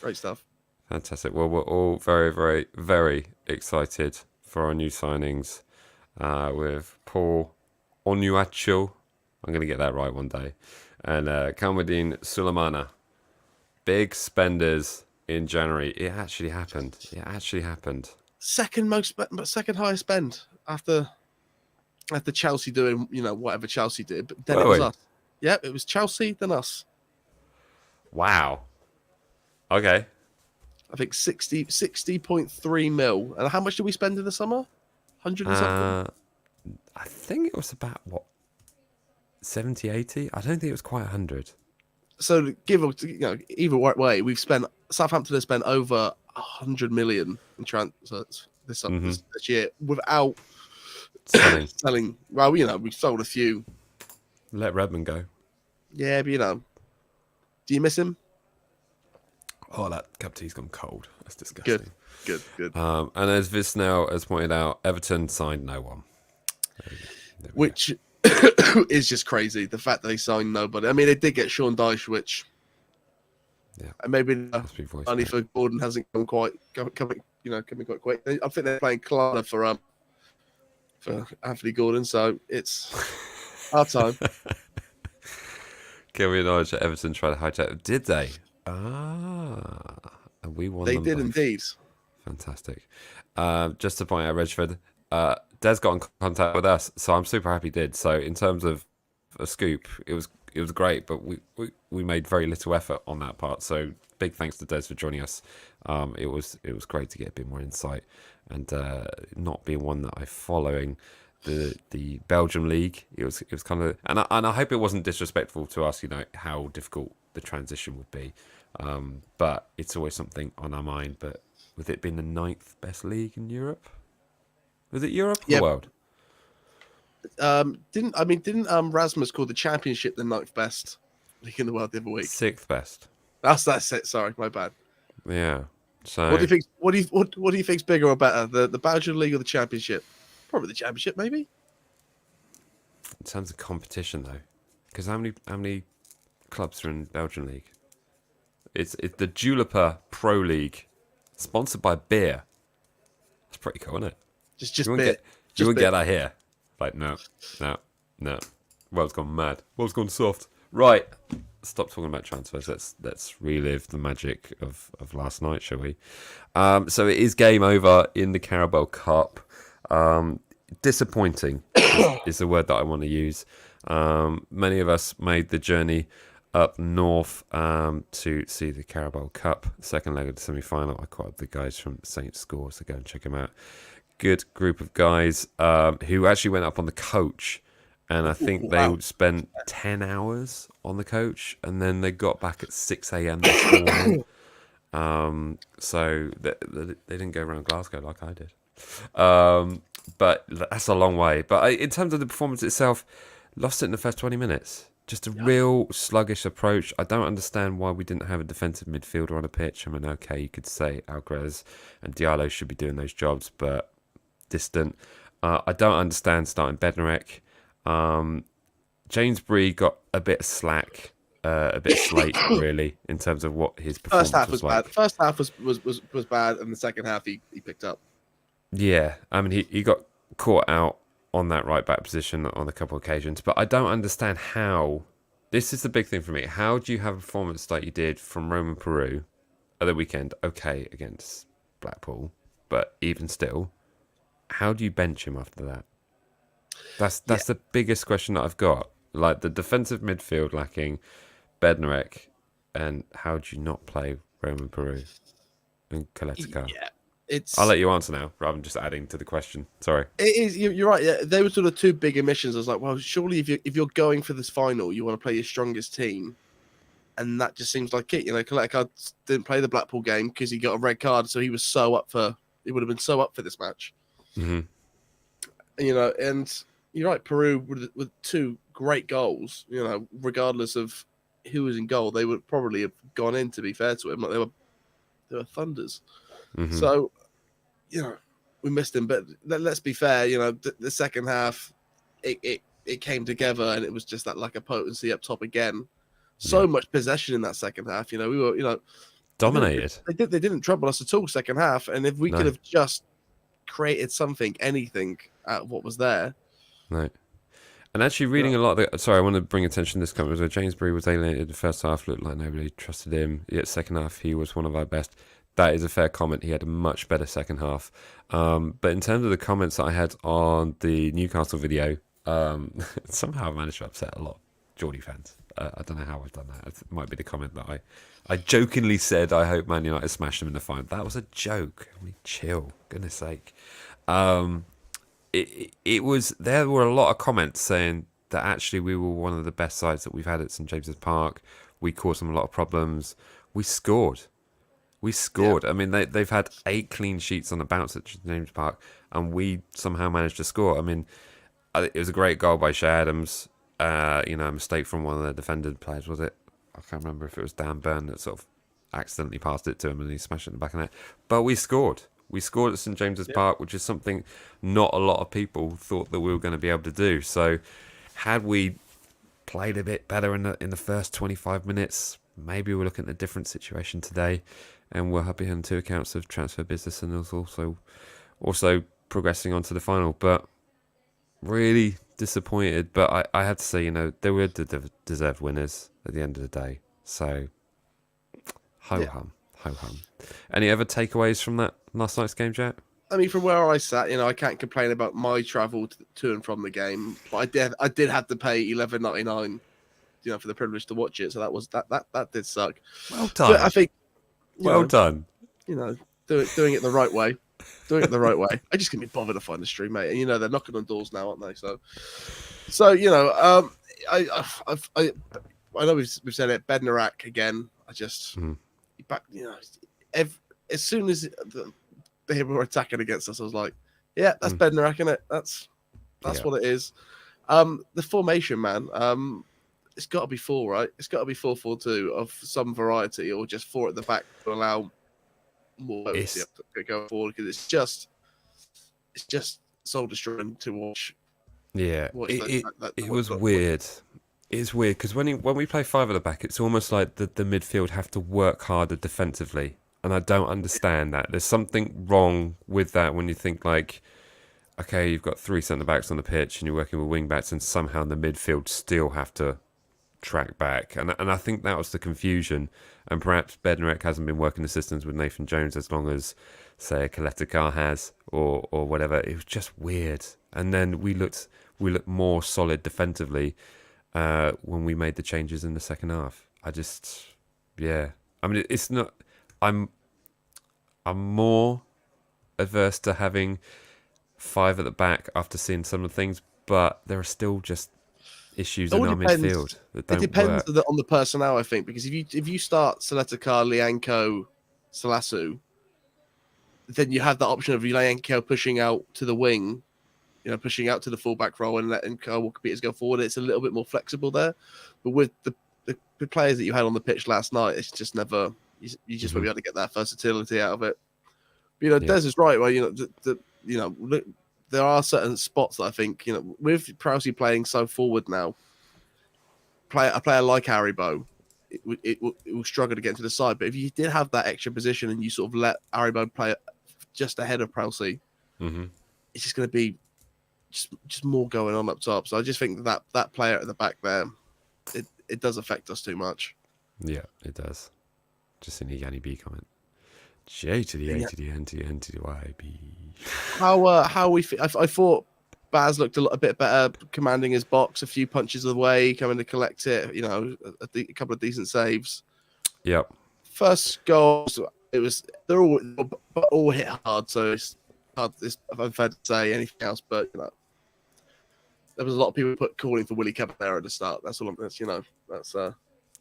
Great stuff. Fantastic. Well, we're all very, very, very excited for our new signings with Paul Onuachu. I'm going to get that right one day. And Kamaldeen Suleimana. Big spenders in January. It actually happened. Second highest spend after Chelsea doing, whatever Chelsea did. But then it was us. Yeah, it was Chelsea, then us. Wow. Okay. I think 60.3 mil. And how much did we spend in the summer? 100 and something? I think it was about, what, 70, 80? I don't think it was quite 100. So either way, Southampton has spent over 100 million in transfers this year without selling. Well, we sold a few. Let Redmond go. Yeah, but do you miss him? Oh, that cup of tea's gone cold. That's disgusting. Good. And as Visnell has pointed out, Everton signed no one. Which is just crazy. The fact that they signed nobody. I mean, they did get Sean Dyche, which maybe the money for Gordon hasn't come quite coming quite quick. I think they're playing Clara for Anthony Gordon, so it's our time. Can we acknowledge that Everton tried to hijack? Did they? And we won. They them did both. Indeed. Fantastic. Just to point out, Redford, Des got in contact with us, so I'm super happy he did. So in terms of a scoop, it was great, but we made very little effort on that part. So big thanks to Des for joining us. It was great to get a bit more insight, and not being one that I'm following the Belgium league. It was kind of, and I hope it wasn't disrespectful to us. How difficult the transition would be, but it's always something on our mind. But with it being the 9th best league in Europe, was it Europe or the world? Didn't Rasmus call the Championship the 9th best league in the world the other week? 6th best. That's it. Sorry, my bad. Yeah. So what do you think? What do you think's bigger or better, the Belgian league or the Championship? Probably the Championship, maybe. In terms of competition, though, because how many clubs are in Belgian league? It's the Juliper Pro League, sponsored by beer. That's pretty cool, isn't it? Just beer. You wouldn't get that here. Like, no. World's gone mad. World's gone soft. Right. Stop talking about transfers. Let's relive the magic of last night, shall we? So it is game over in the Carabao Cup. Disappointing is the word that I want to use. Many of us made the journey up north to see the Carabao Cup, second leg of the semi-final. I caught up the guys from Saints Score, so go and check them out. Good group of guys who actually went up on the coach, and I think they spent 10 hours on the coach, and then they got back at 6 a.m. this morning. So they didn't go around Glasgow like I did. But that's a long way. But in terms of the performance itself, lost it in the first 20 minutes. Just a real sluggish approach. I don't understand why we didn't have a defensive midfielder on a pitch. I mean, okay, you could say Alvarez and Diallo should be doing those jobs, but distant. I don't understand starting Bednarek. James Bree got a bit of slack, a bit slate, really, in terms of what his performance First half was like. bad. First half was bad, and the second half he picked up. Yeah, I mean, he got caught out on that right back position on a couple of occasions, but I don't understand how. This is the big thing for me. How do you have a performance like you did from Roman Peru at the weekend? Okay, against Blackpool, but even still, how do you bench him after that? That's the biggest question that I've got. Like, the defensive midfield lacking, Bednarek, and how do you not play Roman Peru and Kaletika? Yeah. I'll let you answer now, rather than just adding to the question. Sorry. It is. You're right. Yeah, they were sort of two big omissions. I was like, well, surely if you're going for this final, you want to play your strongest team, and that just seems like it. Kaletika didn't play the Blackpool game because he got a red card, so he was so up for. He would have been so up for this match. Mm-hmm. And you're right. Peru with two great goals. Regardless of who was in goal, they would probably have gone in. To be fair to him, like they were thunders. Mm-hmm. So, we missed him. But let's be fair. The second half, it came together, and it was just that lack of potency up top again. So much possession in that second half. We were, dominated. They didn't trouble us at all second half. And if we could have just created something, anything out of what was there. No. And actually reading a lot of sorry, I want to bring attention to this comment. So James Bree was alienated the first half, looked like nobody trusted him. Yet second half, he was one of our best. That is a fair comment. He had a much better second half. But in terms of the comments that I had on the Newcastle video, somehow I managed to upset a lot of Geordie fans. I don't know how I've done that. It might be the comment that I jokingly said, I hope Man United smash them in the final. That was a joke. I mean, chill. Goodness sake. It was, there were a lot of comments saying that actually we were one of the best sides that we've had at St James's Park. We caused them a lot of problems. We scored. Yeah. I mean, they've had 8 clean sheets on the bounce at St James's Park, and we somehow managed to score. I mean, it was a great goal by Shea Adams. A mistake from one of the defended players, was it? I can't remember if it was Dan Burn that sort of accidentally passed it to him and he smashed it in the back of the net. But we scored. We scored at St James's Park, which is something not a lot of people thought that we were going to be able to do. So had we played a bit better in the first 25 minutes, maybe we're looking at a different situation today, and we're happy on 2 accounts of transfer business and also progressing on to the final. But really disappointed. But I had to say, they were the deserved winners at the end of the day. So ho-hum. Any other takeaways from that last night's game, Jack? I mean, from where I sat, I can't complain about my travel to and from the game, but I did have to pay $11.99, for the privilege to watch it. So that did suck. Well done. But I think, well done. Doing it the right way. Doing it the right way. I just can't be bothered to find the stream, mate. And they're knocking on doors now, aren't they? So I know we've said it. Bednarak again. I just back. As soon as they were attacking against us, I was like, yeah, that's Bednarak, isn't it? That's what it is. The formation, man. It's got to be 4, right? It's got to be 4-4-2 of some variety, or just 4 at the back to allow more to go forward, because it's just soul destroying to watch. Yeah, it was weird. It's weird because when we play 5 at the back, it's almost like the midfield have to work harder defensively, and I don't understand that. There's something wrong with that when you think like, okay, you've got 3 centre backs on the pitch and you're working with wing backs, and somehow the midfield still have to track back, and I think that was the confusion. And perhaps Bednarek hasn't been working the systems with Nathan Jones as long as, say, a Kaletakar has, or whatever. It was just weird. And then we looked more solid defensively when we made the changes in the second half. I mean, it's not. I'm more averse to having 5 at the back after seeing some of the things, but there are still just issues in our midfield that don't work. It depends on the personnel, I think, because if you start Seletakar, Lianco, Salasu, then you have the option of Lianco pushing out to the wing, pushing out to the fullback role and letting Kyle Walker-Peters go forward. It's a little bit more flexible there. But with the players that you had on the pitch last night, it's just never, you just won't be able to get that versatility out of it. But, Des is right. Well, there are certain spots that I think, with Prowsey playing so forward now, a player like Haribo, it will struggle to get into the side. But if you did have that extra position and you sort of let Haribo play just ahead of Prowsey, it's just going to be just more going on up top. So I just think that player at the back there, it does affect us too much. Yeah, it does. Just in the Yanni B comment. J to the A to the N to the N to the Y B. How we? I thought Baz looked a bit better, commanding his box, a few punches away, coming to collect it. A couple of decent saves. Yep. First goals, they're all hit hard, so it's hard. It's unfair to say anything else, but there was a lot of people calling for Willie Caballero at the start. That's all. That's.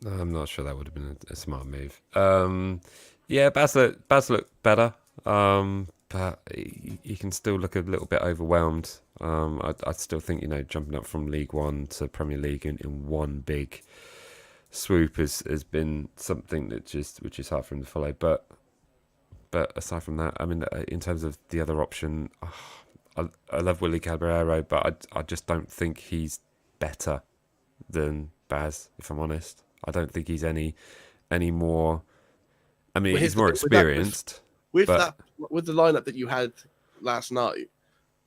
I'm not sure that would have been a smart move. Yeah, Baz looked better, but he can still look a little bit overwhelmed. I still think jumping up from League One to Premier League in one big swoop has been something which is hard for him to follow. But aside from that, I mean, in terms of the other option, I love Willie Caballero, but I just don't think he's better than Baz, if I'm honest. I don't think he's any more. I mean, he's more experienced. With the lineup that you had last night,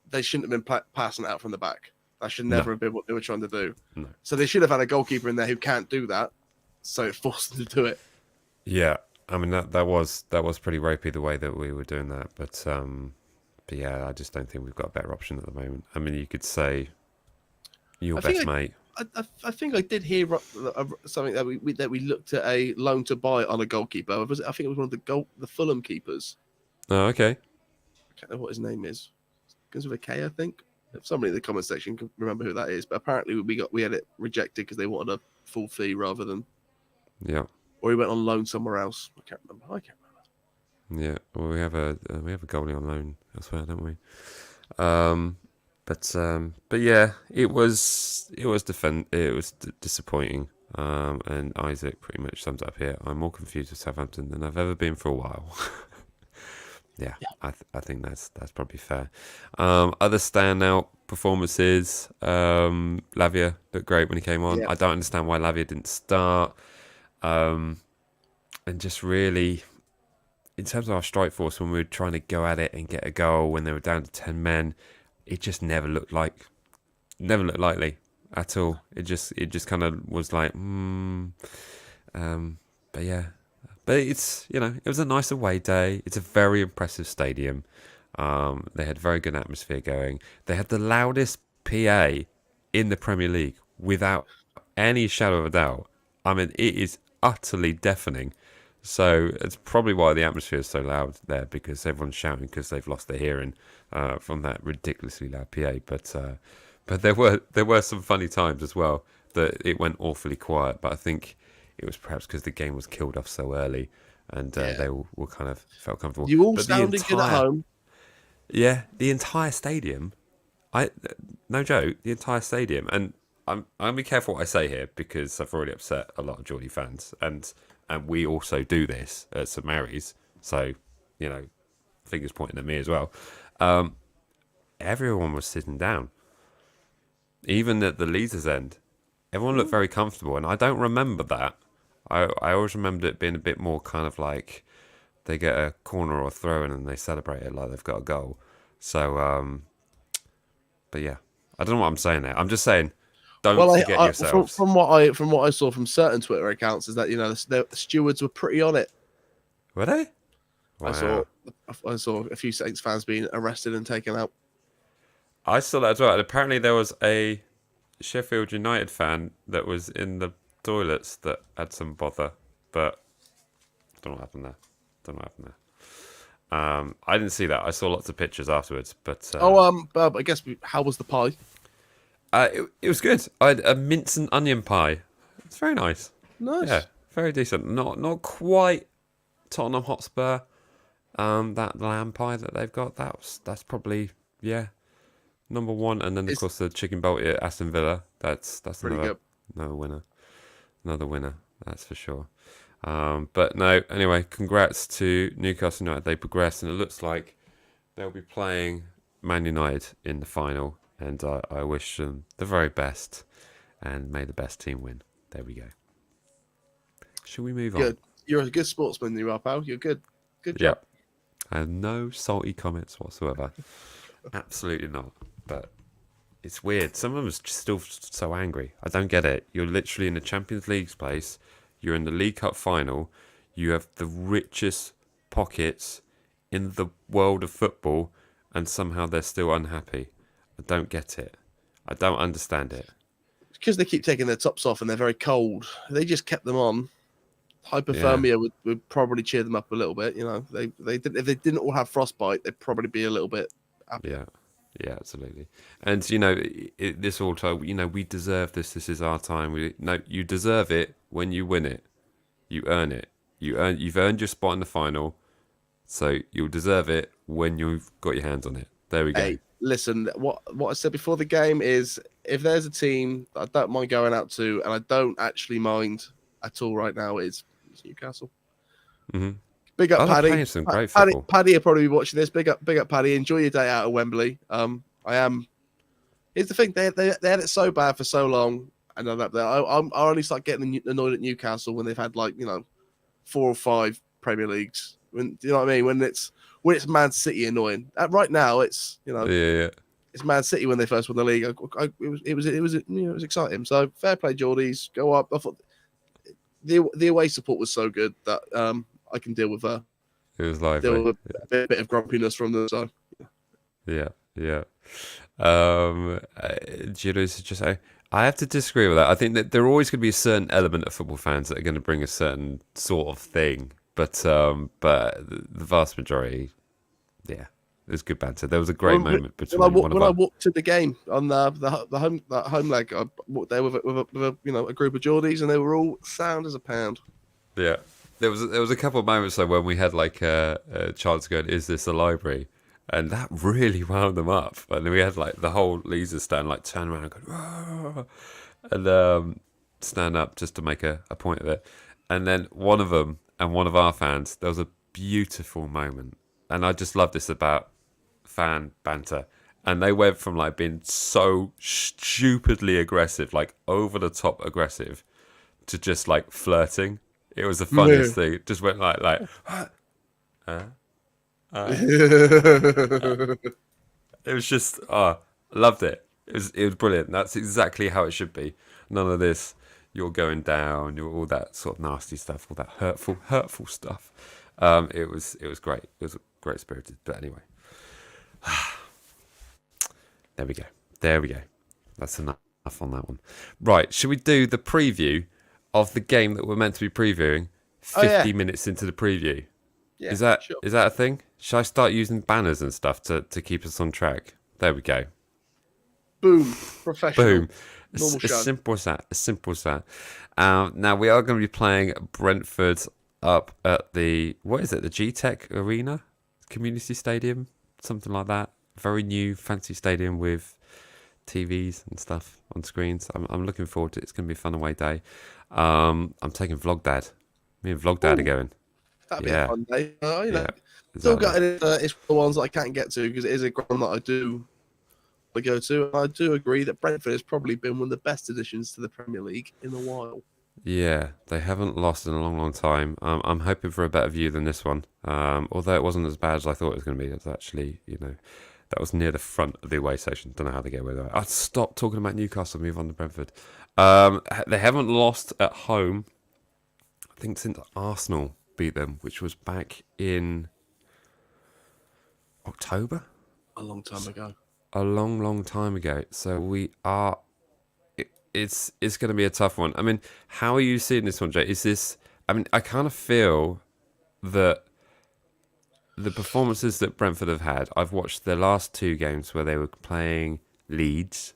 they shouldn't have been passing it out from the back. That should never have been what they were trying to do. No. So they should have had a goalkeeper in there who can't do that. So it forced them to do it. Yeah, I mean that was pretty ropey the way that we were doing that. But yeah, I just don't think we've got a better option at the moment. I mean, you could say your best mate. I think I did hear something that we looked at a loan to buy on a goalkeeper. I think it was one of the Fulham keepers. Oh, okay. I can't know what his name is. Begins with a K, I think. If somebody in the comment section can remember who that is, but apparently we had it rejected because they wanted a full fee rather than. Yeah. Or he went on loan somewhere else. I can't remember. Yeah. Well, we have a goalie on loan elsewhere, don't we? But yeah, it was disappointing. And Isaac pretty much sums it up here. I'm more confused with Southampton than I've ever been for a while. Yeah. I think that's probably fair. Other standout performances. Lavia looked great when he came on. Yeah. I don't understand why Lavia didn't start. And just really, in terms of our strike force, when we were trying to go at it and get a goal when they were down to 10 men, it just never looked likely at all. It just kind of was like, but yeah. But it's, it was a nice away day. It's a very impressive stadium. They had very good atmosphere going. They had the loudest PA in the Premier League without any shadow of a doubt. I mean, it is utterly deafening. So it's probably why the atmosphere is so loud there, because everyone's shouting because they've lost their hearing from that ridiculously loud PA. But there were some funny times as well that it went awfully quiet. But I think it was perhaps because the game was killed off so early, and they all kind of felt comfortable. You all but sounded good at home. Yeah, the entire stadium. No joke, the entire stadium. And I'm gonna be careful what I say here, because I've already upset a lot of Geordie fans, and we also do this at St Mary's. So, fingers pointing at me as well. Everyone was sitting down, even at the leaders' end. Everyone looked very comfortable, and I don't remember that. I always remembered it being a bit more kind of like they get a corner or a throw in and they celebrate it like they've got a goal. So, but yeah, I don't know what I'm saying there. I'm just saying, don't forget yourselves. From what I saw from certain Twitter accounts, is that the stewards were pretty on it. Were they? Wow. I saw a few Saints fans being arrested and taken out. I saw that as well. And apparently there was a Sheffield United fan that was in the toilets that had some bother, but I don't know what happened there. I didn't see that. I saw lots of pictures afterwards, but I guess how was the pie? It was good. I had a mince and onion pie. It's very nice. Nice. Yeah, very decent. Not quite Tottenham Hotspur. That lamb pie that they've got, that's probably number one. And then of course the chicken balti at Aston Villa. That's another winner. That's for sure. But no, anyway, congrats to Newcastle United. They progressed, and it looks like they'll be playing Man United in the final. And I wish them the very best, and may the best team win. There we go. Shall we move on? You're a good sportsman, you are, pal. You're good. Good job. I have no salty comments whatsoever. Absolutely not. But it's weird. Some of them are still so angry. I don't get it. You're literally in the Champions League's place. You're in the League Cup final. You have the richest pockets in the world of football, and somehow they're still unhappy. I don't get it. I don't understand it. Because they keep taking their tops off and they're very cold. They just kept them on. Hypothermia would probably cheer them up a little bit. If they didn't all have frostbite, they'd probably be a little bit happy. Yeah, absolutely. And this all told, we deserve this. This is our time. You deserve it when you win it. You earn it. You've earned your spot in the final, so you'll deserve it when you've got your hands on it. There we go. Hey, listen, what I said before the game is, if there's a team that I don't mind going out to, and I don't actually mind at all right now, it's Newcastle. Mm-hmm. Big up, Paddy. Some great football. Paddy will probably be watching this. Big up, Paddy. Enjoy your day out at Wembley. I am. Here's the thing: they had it so bad for so long, and I only start getting annoyed at Newcastle when they've had 4 or 5 Premier Leagues. Do you know what I mean? When it's Man City annoying. Right now, it's it's Man City when they first won the league. It was exciting. So fair play, Geordies. Go up. I thought the away support was so good that I can deal with it was lively. Deal with a bit of grumpiness from them. So yeah. Giro's just say, I have to disagree with that. I think that there are always going to be a certain element of football fans that are going to bring a certain sort of thing, but the vast majority, yeah, it was good banter. There was a great moment between when I walked to the game on the home leg, I walked there with a group of Geordies, and they were all sound as a pound. Yeah, there was a couple of moments though when we had like a chance going, "Is this a library?" And that really wound them up. And then we had like the whole Leeds stand like turn around and go, "Rah!" And stand up just to make a point of it. And then one of them and one of our fans, there was a beautiful moment, and I just love this about fan banter. And they went from like being so stupidly aggressive, like over the top aggressive, to just like flirting. It was the funniest thing. It just went like, it was just, loved it. It was brilliant. That's exactly how it should be. None of this, you're going down, you're all that sort of nasty stuff, all that hurtful stuff. It was great. It was great spirited. But anyway, there we go. That's enough on that one. Right, should we do the preview of the game that we're meant to be previewing 50 minutes into the preview? Yeah, is that sure. is that a thing? Should I start using banners and stuff to keep us on track? There we go. Boom. Professional. Boom. Normal As show. simple as that. As simple as that. Now we are going to be playing Brentford up at the the G-Tech Arena, Community Stadium, something like that. Very new, fancy stadium with TVs and stuff on screens. I'm looking forward to it. It's going to be a fun away day. I'm taking Vlogdad. Me and Vlogdad are going. That'd be a fun day. Yeah, Still exactly. got it's one of the ones that I can't get to because it is a ground that I do go to. And I do agree that Brentford has probably been one of the best additions to the Premier League in a while. Yeah, they haven't lost in a long, long time. I'm hoping for a better view than this one. Although it wasn't as bad as I thought it was going to be. It's actually, that was near the front of the away section. Don't know how they get away with that. I'd stop talking about Newcastle and move on to Brentford. They haven't lost at home, I think, since Arsenal beat them, which was back in October? A long time ago. A long, long time ago. So we are... It's going to be a tough one. I mean, how are you seeing this one, Jay? Is this... I mean, I kind of feel that the performances that Brentford have had, I've watched the last two games where they were playing Leeds,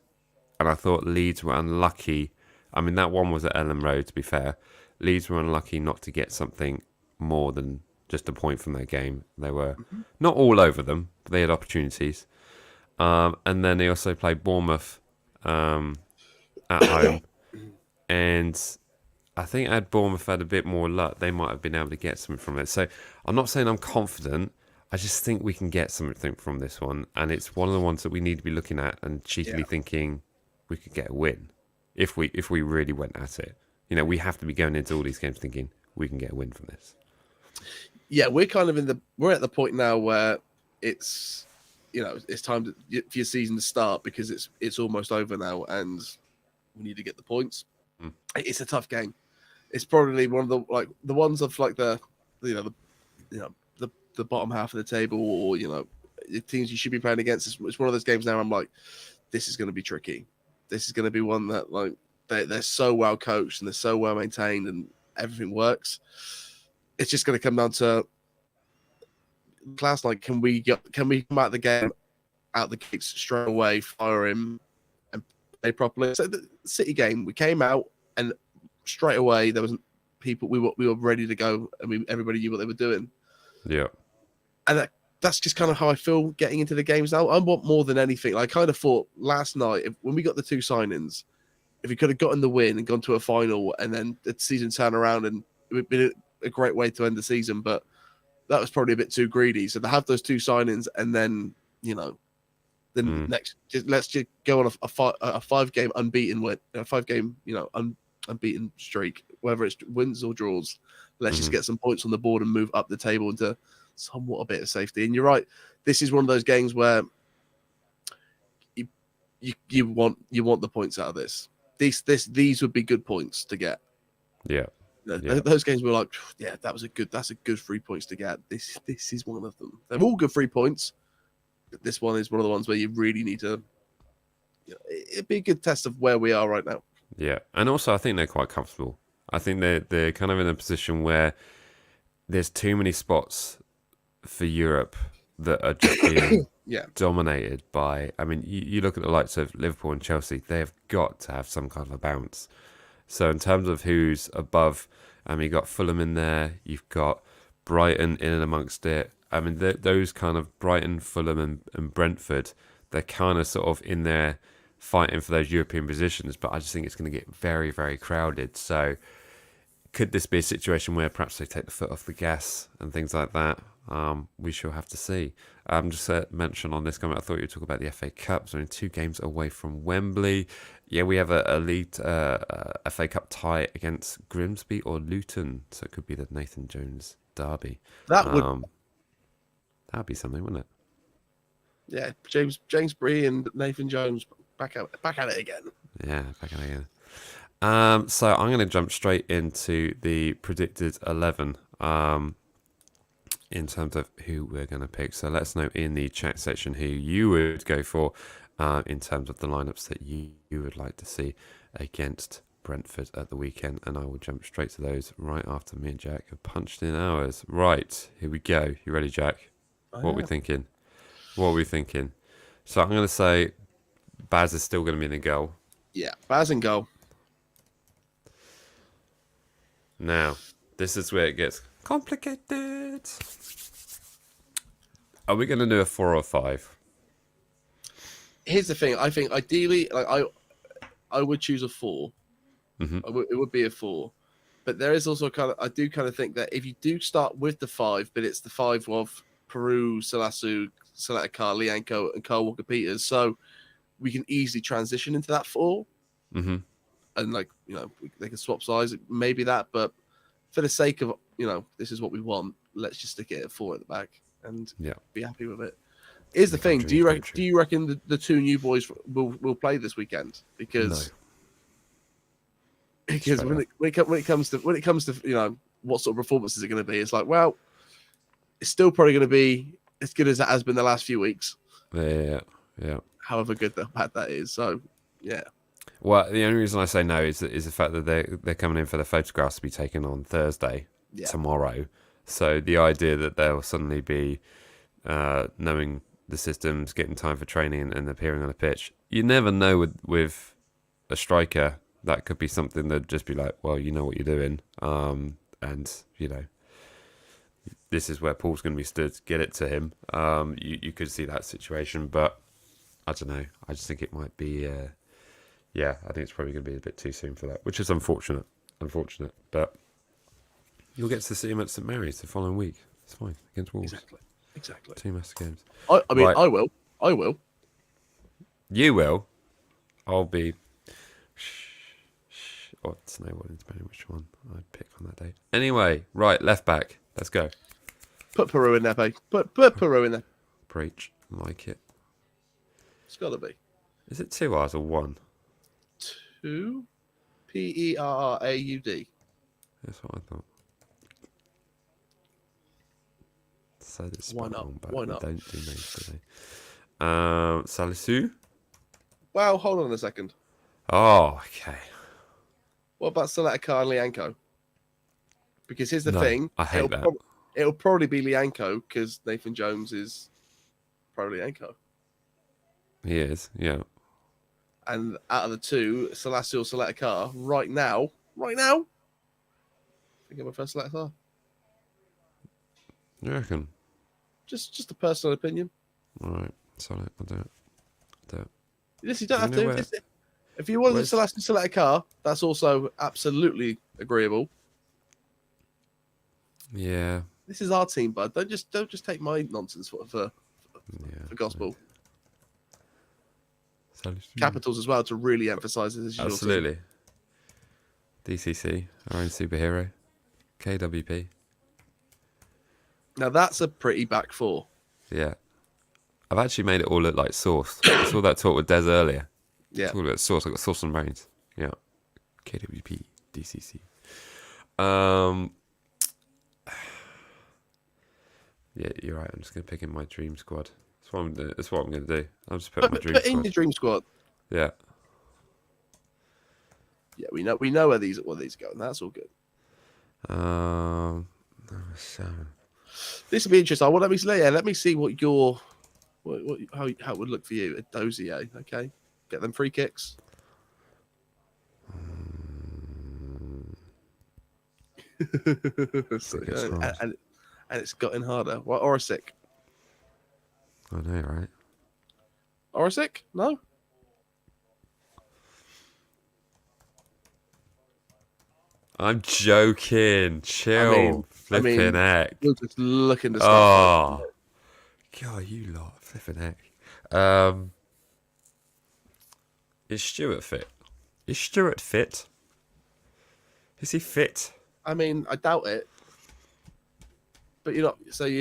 and I thought Leeds were unlucky. I mean, that one was at Ellen Road, to be fair. Leeds were unlucky not to get something more than just a point from their game. They were not all over them, but they had opportunities. And then they also played Bournemouth at home. And I think had Bournemouth had a bit more luck, they might have been able to get something from it. So I'm not saying I'm confident. I just think we can get something from this one. And it's one of the ones that we need to be looking at and cheekily thinking we could get a win if we really went at it. We have to be going into all these games thinking we can get a win from this. Yeah, we're kind of we're at the point now where it's it's time for your season to start because it's almost over now and we need to get the points. It's a tough game. It's probably one of the ones of like the bottom half of the table or the teams you should be playing against. It's one of those games now. I'm like, this is going to be tricky. This is going to be one that like they're so well coached and they're so well maintained and everything works. It's just going to come down to last night. Can we come out the game out the gates straight away, fire him and play properly? So the City game, we came out and straight away there was people. We were ready to go and everybody knew what they were doing. Yeah, and that's just kind of how I feel getting into the games now. I want more than anything. I kind of thought last night when we got the two signings, if we could have gotten the win and gone to a final and then the season turned around, and it would have been a great way to end the season, but that was probably a bit too greedy. So to have those two signings and then, let's just go on a 5-game unbeaten win, a 5-game, unbeaten streak, whether it's wins or draws. Let's just get some points on the board and move up the table into somewhat a bit of safety. And you're right, this is one of those games where you want the points out of this. These would be good points to get. Yeah. Those games were like, that's a good 3 points to get. This is one of them. They're all good 3 points, but this one is one of the ones where you really need to it'd be a good test of where we are right now. Yeah, and also I think they're quite comfortable. I think they're kind of in a position where there's too many spots for Europe that are just being Yeah. dominated by. I mean, you look at the likes of Liverpool and Chelsea; they have got to have some kind of a bounce. So in terms of who's above, you've got Fulham in there, you've got Brighton in and amongst it. I mean, those kind of Brighton, Fulham, and Brentford, they're kind of sort of in there fighting for those European positions, but I just think it's going to get very, very crowded. So could this be a situation where perhaps they take the foot off the gas and things like that? We shall have to see. Just a mention on this comment, I thought you were talking about the FA Cup. So only 2 games away from Wembley. Yeah, we have a lead FA Cup tie against Grimsby or Luton. So it could be the Nathan Jones derby. That would be something, wouldn't it? Yeah, James Bree and Nathan Jones back at it again. Yeah, back at it again. So I'm going to jump straight into the predicted 11 in terms of who we're going to pick. So let us know in the chat section who you would go for in terms of the lineups that you would like to see against Brentford at the weekend. And I will jump straight to those right after me and Jack have punched in ours. Right, here we go. You ready, Jack? What are we thinking? So I'm going to say Baz is still going to be in the goal. Yeah, Baz in goal. Now, this is where it gets complicated. Are we going to do a 4 or 5? Here's the thing. I think ideally, like I would choose a 4. Mm-hmm. It would be a 4. But there is also I do kind of think that if you do start with the 5, but it's the 5 of Peru, Salasu, Seletakar, Lianco, and Carl Walker-Peters, so we can easily transition into that 4. Mm-hmm. And they can swap sides, maybe that, but for the sake of this is what we want, let's just stick it at 4 at the back and be happy with it. Here's the thing: do you reckon the 2 new boys will play this weekend? Because when it comes to what sort of performance is it going to be? It's like, well, it's still probably going to be as good as it has been the last few weeks. Yeah. However good bad that is. So yeah. Well, the only reason I say no is the fact that they're coming in for the photographs to be taken on Thursday, tomorrow. So the idea that they'll suddenly be knowing the systems, getting time for training, and appearing on a pitch, you never know with a striker. That could be something that'd just be like, well, you know what you're doing, and this is where Paul's going to be stood. Get it to him. You could see that situation, but I don't know. I just think it might be. Yeah, I think it's probably going to be a bit too soon for that, which is unfortunate. But you'll get to see him at St Mary's the following week. It's fine against Wolves. Exactly. 2 massive games. I mean, right. I will. You will. I'll be. Or snowballing, depending which one I'd pick on that day. Anyway, right, left back. Let's go. Put Peru in there, babe. Put Peru in there. Preach. Like it. It's got to be. Is it 2 R's or 1? 2 Perraud. That's what I thought. So this Why not? Wrong, but Why not? We don't do names today. Salisu? Well, hold on a second. Oh, okay. What about Seletakar and Lianco? Because here's the No, thing. I hate that. It'll probably be Lianco because Nathan Jones is pro Lianco. He is, yeah. And out of the 2, Salasu or Seletakar, right now, I think I'm a first Seletakar. You reckon? Just a personal opinion. All right, sorry, I'll do it. Yes, you don't have to. If you want to select a car, that's also absolutely agreeable. Yeah. This is our team, bud. Don't just take my nonsense for gospel. Capitals as well to really emphasise this. Absolutely. DCC, our own superhero. KWP. Now that's a pretty back 4. Yeah. I've actually made it all look like sauce. I saw that talk with Des earlier. Yeah. It's all about sauce. I got sauce and brains. Yeah. KWP, DCC. Yeah, you're right. I'm just going to pick in my dream squad. That's what I'm going to do. I'm just putting my dream squad. Put in your dream squad. Yeah. Yeah, we know where these are going. That's all good. Number 7. This will be interesting. Let me see what your how it would look for you at Dozier. Okay, get them free kicks. So, and it's gotten harder. What Orisic? I know, right? Orisic? No. I'm joking. Chill. Flipping heck. You're just looking to start. Oh, God, you lot. Flipping heck. Is Stuart fit? Is Stuart fit? Is he fit? I mean, I doubt it. But you're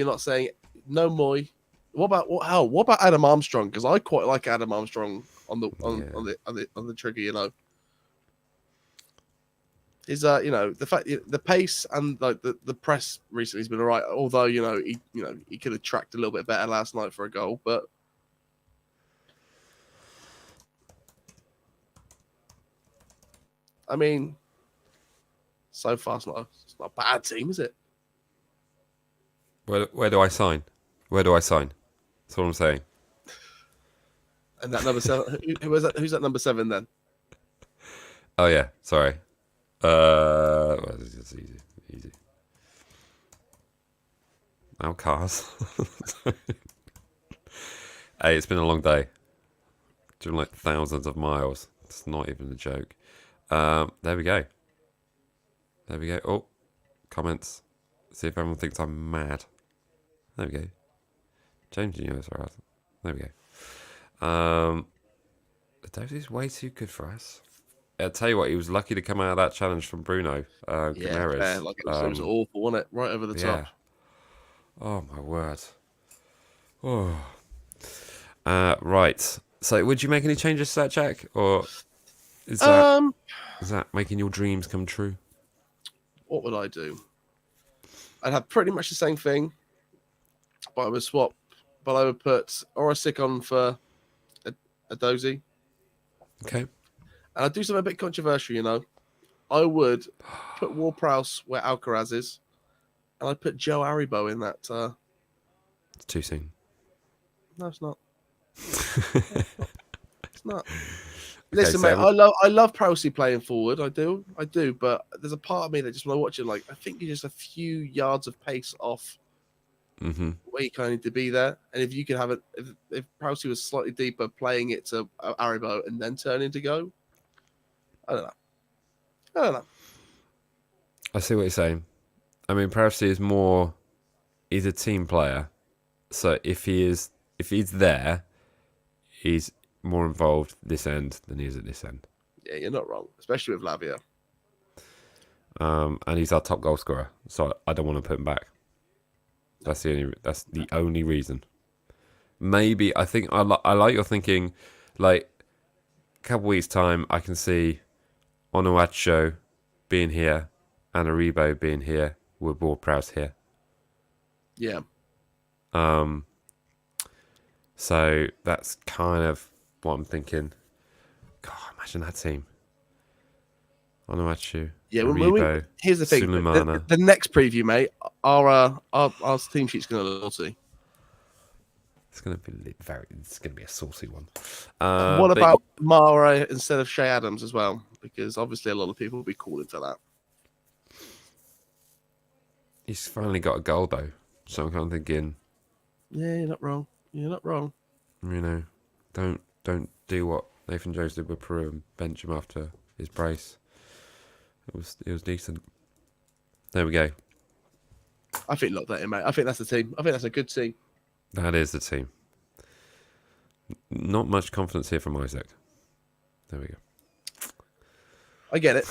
not saying no Moy. What about Adam Armstrong? Because I quite like Adam Armstrong on the trigger. You know, is the fact the pace and like the press recently has been alright. Although he could have tracked a little bit better last night for a goal, but. I mean, so far it's not a bad team, is it? Where do I sign? Where do I sign? That's what I'm saying. And that number 7, who is that? Who's that number 7 then? Oh yeah, sorry. It's easy. Now cars. Hey, it's been a long day. Doing like thousands of miles. It's not even a joke. There we go. Oh, comments. See if everyone thinks I'm mad. There we go. James Junior is right. There we go. Dozie's way too good for us. I'll tell you what, he was lucky to come out of that challenge from Bruno. Yeah, like it was awful, wasn't it? Right over the top. Oh my word. Oh. Right. So, would you make any changes to that, Jack, or is that making your dreams come true? What would I do? I'd have pretty much the same thing, but I would swap. But I would put Orisic on for a Dozy. Okay. And I'd do something a bit controversial, you know. I would put Ward-Prowse where Alcaraz is, and I'd put Joe Aribo in that. It's too soon. No, it's not. It's not. Listen, so mate, I love Prowsey playing forward. I do, but there's a part of me that just when I watch it, like I think you're just a few yards of pace off where you kind of need to be there. And if you could have it, if Prowsey was slightly deeper, playing it to Aribo and then turning to go, I don't know. I see what you're saying. I mean, Prowsey is more. He's a team player, so if he's there, he's more involved this end than he is at this end. Yeah, you're not wrong, especially with Lavia. And he's our top goal scorer, so I don't want to put him back. That's the only reason. Maybe I think I like your thinking. Like a couple weeks time, I can see Onuachu being here and Aribo being here with Ward-Prowse here. Yeah. So that's kind of what I'm thinking. God, imagine that team. Onuachu, Aribo, here's the thing. Suleimana. The next preview, mate, our team sheet's going to look naughty. It's going to be a saucy one. What about Mara instead of Shea Adams as well? Because obviously a lot of people will be calling for that. He's finally got a goal though, so I'm kind of thinking. Yeah, you're not wrong. You know, don't do what Nathan Jones did with Peru and bench him after his brace. It was decent. There we go. I think lock that in, mate. I think that's the team. I think that's a good team. That is the team. Not much confidence here from Isaac. There we go. I get it.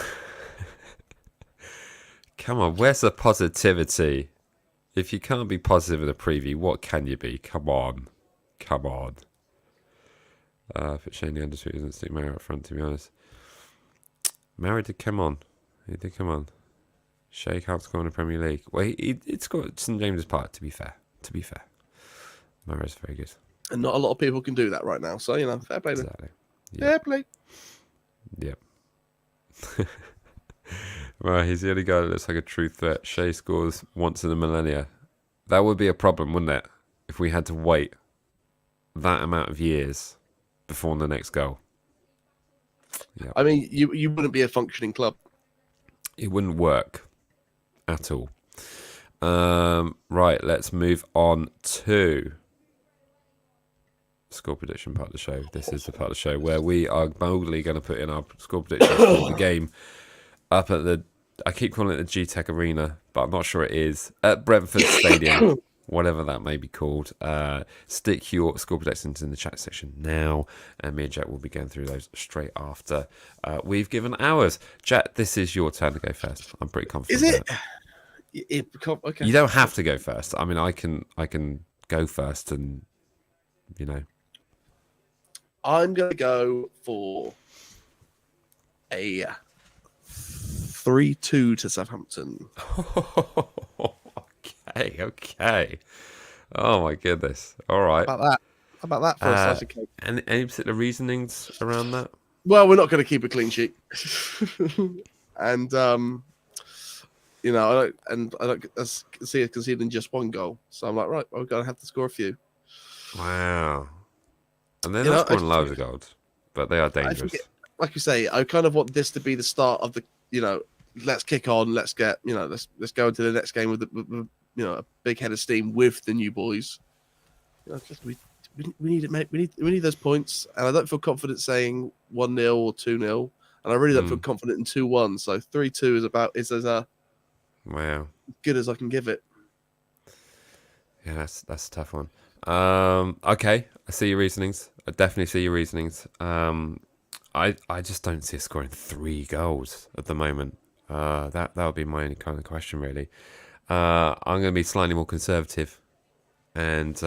Come on, where's the positivity? If you can't be positive in a preview, what can you be? Come on. If it's Shane the Undersweet, doesn't stick Mara up front, to be honest. Mara did come on. He did come on. Shea can't score in the Premier League. Well, he scored at St James's Park, to be fair. Mara's very good. And not a lot of people can do that right now. So, fair play. Exactly. Fair play. Yep. Well, he's the only guy that looks like a true threat. Shea scores once in a millennia. That would be a problem, wouldn't it? If we had to wait that amount of years before the next goal. Yep. I mean, you wouldn't be a functioning club. It wouldn't work at all. Right, let's move on to score prediction part of the show. This is the part of the show where we are boldly going to put in our score predictions for the game up at the, I keep calling it the G-Tech Arena, but I'm not sure it is, at Brentford Stadium, whatever that may be called. Stick your score predictions in the chat section now, and me and Jack will be going through those straight after we've given ours. Jack, this is your turn to go first. I'm pretty confident. Is it? Okay. You don't have to go first. I mean, I can go first, and you know. I'm going to go for a 3-2 to Southampton. Okay. Oh my goodness. All right. How about that for a slice of cake? Any particular reasonings around that? Well, we're not going to keep a clean sheet, and you know, I don't see us conceding just one goal. So I'm like, right, we're going to have to score a few. Wow. And they're not scoring loads of goals, but they are dangerous. Like you say, I kind of want this to be the start of the, you know, let's kick on, let's get, you know, let's go into the next game with you know, a big head of steam with the new boys. You know, just, we need it, mate. We need those points, and I don't feel confident saying 1-0 or 2-0, and I really don't feel confident in 2-1. So 3-2 is as good as I can give it. Yeah, that's a tough one. Okay, I see your reasonings. I definitely see your reasonings. I just don't see us scoring 3 goals at the moment. That would be my only kind of question, really. I'm going to be slightly more conservative, and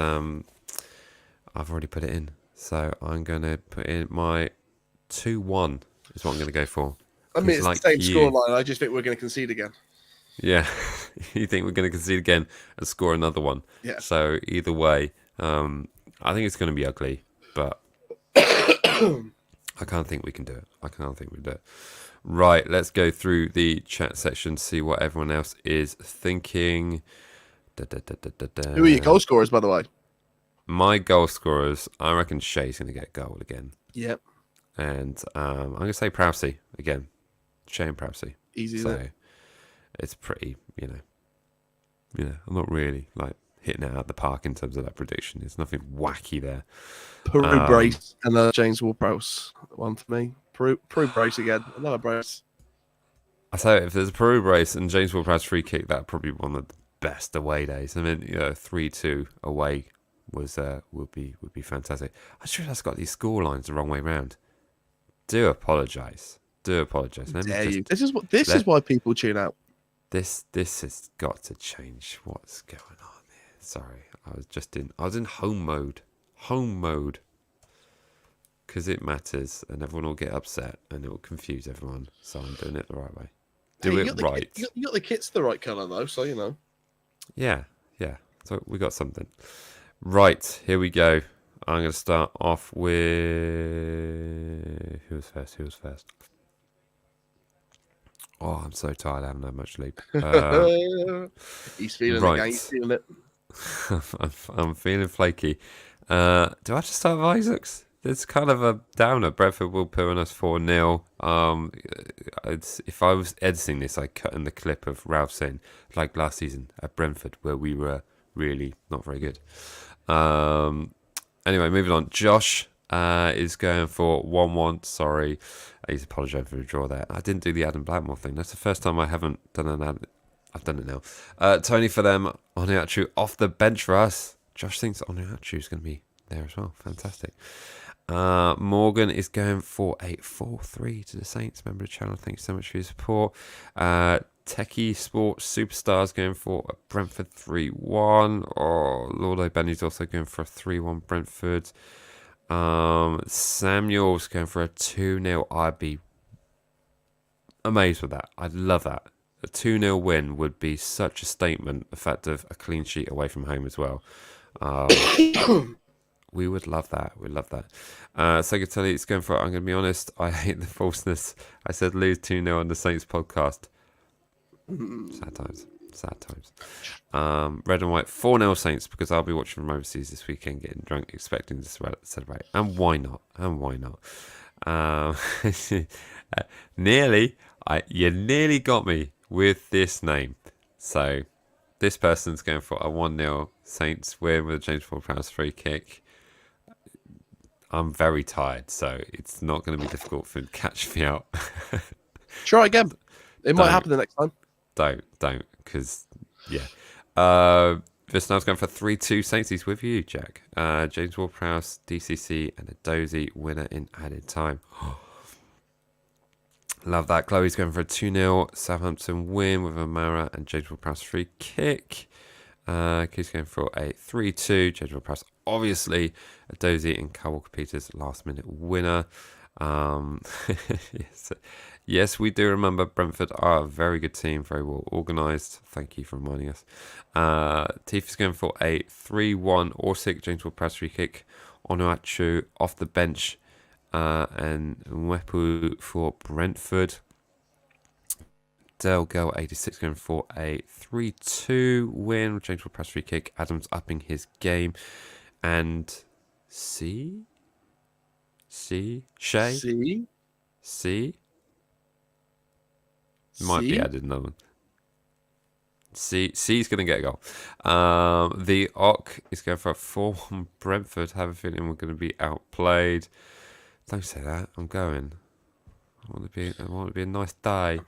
I've already put it in. So I'm going to put in my 2-1 is what I'm going to go for. I mean, it's like the same scoreline. I just think we're going to concede again. Yeah, you think we're going to concede again and score another one? Yeah. So either way, I think it's going to be ugly, but I can't think we can do it. Right, let's go through the chat section, see what everyone else is thinking. Who are your goal scorers, by the way? My goal scorers, I reckon Shea's going to get a goal again. Yep. And I'm going to say Prowsey again. Shea and Prowsey. Easy, so it's pretty, you know, I'm not really like hitting it out of the park in terms of that prediction. There's nothing wacky there. Peru brace and James Ward-Prowse one for me. Peru brace again, another brace. I say if there's a Peru brace and James Ward-Prowse free kick, that'd probably be one of the best away days. I mean, 3-2 away would be fantastic. I sure I've got these score lines the wrong way round. Do apologise. This is why people tune out. This has got to change. What's going on here? Sorry, I was in home mode, because it matters, and everyone will get upset, and it will confuse everyone. So I'm doing it the right way. You got the kits the right colour though, so you know. Yeah. So we got something. Right, here we go. I'm going to start off with who was first. Oh, I'm so tired. I haven't had much sleep. He's feeling it. He's feeling it. I'm feeling flaky. Do I have to start with Isaacs? It's kind of a downer. Brentford will put on us 4-0. If I was editing this, I'd cut in the clip of Ralph saying, like last season at Brentford, where we were really not very good. Anyway, moving on. Josh is going for 1-1. Sorry. He's apologising for the draw there. I didn't do the Adam Blackmore thing. That's the first time I haven't done an ad. I've done it now. Tony for them. Onuachu off the bench for us. Josh thinks Onuachu is going to be there as well. Fantastic. Morgan is going for a 4-3 to the Saints. Member of the channel. Thanks so much for your support. Techie Sports Superstars going for a Brentford 3-1. Lordo Benny's also going for a 3-1 Brentford. Samuel's going for a 2-0. I'd be amazed with that. I'd love that. A 2-0 win would be such a statement. The fact of a clean sheet away from home as well. We would love that. We'd love that. Segatelli is going for it. I'm going to be honest. I hate the falseness. I said lose 2-0 on the Saints podcast. Sad times. Sad times. Red and white 4-0 Saints, because I'll be watching from overseas this weekend, getting drunk, expecting to celebrate. And why not? You nearly got me with this name. So this person's going for a 1-0 Saints win with a James Ward-Prowse free kick. I'm very tired, so it's not going to be difficult for him to catch me out. Try again. It might happen the next time. Don't, because, yeah. Visnow's going for 3-2 Saints. He's with you, Jack. James Ward-Prowse, DCC, and a dozy winner in added time. Love that. Chloe's going for a 2-0 Southampton win with Amara and James Ward-Prowse free kick. Keith's going for a 3-2. James Ward-Prowse, obviously, a dozy and Kyle Walker-Peters last minute winner. Yes, we do remember Brentford are a very good team, very well organised. Thank you for reminding us. Tiff is going for a 3-1 or 6 James Ward-Prowse free kick. Onuachu off the bench. And Mwepu for Brentford. Del Girl 86 going for a 3-2 win with James Ward-Prowse free kick. Adams upping his game. And C? Might be added another one. C's going to get a goal. The Ock is going for a 4-1 Brentford. Have a feeling we're going to be outplayed. Don't say that. I'm going. I want to be a nice day.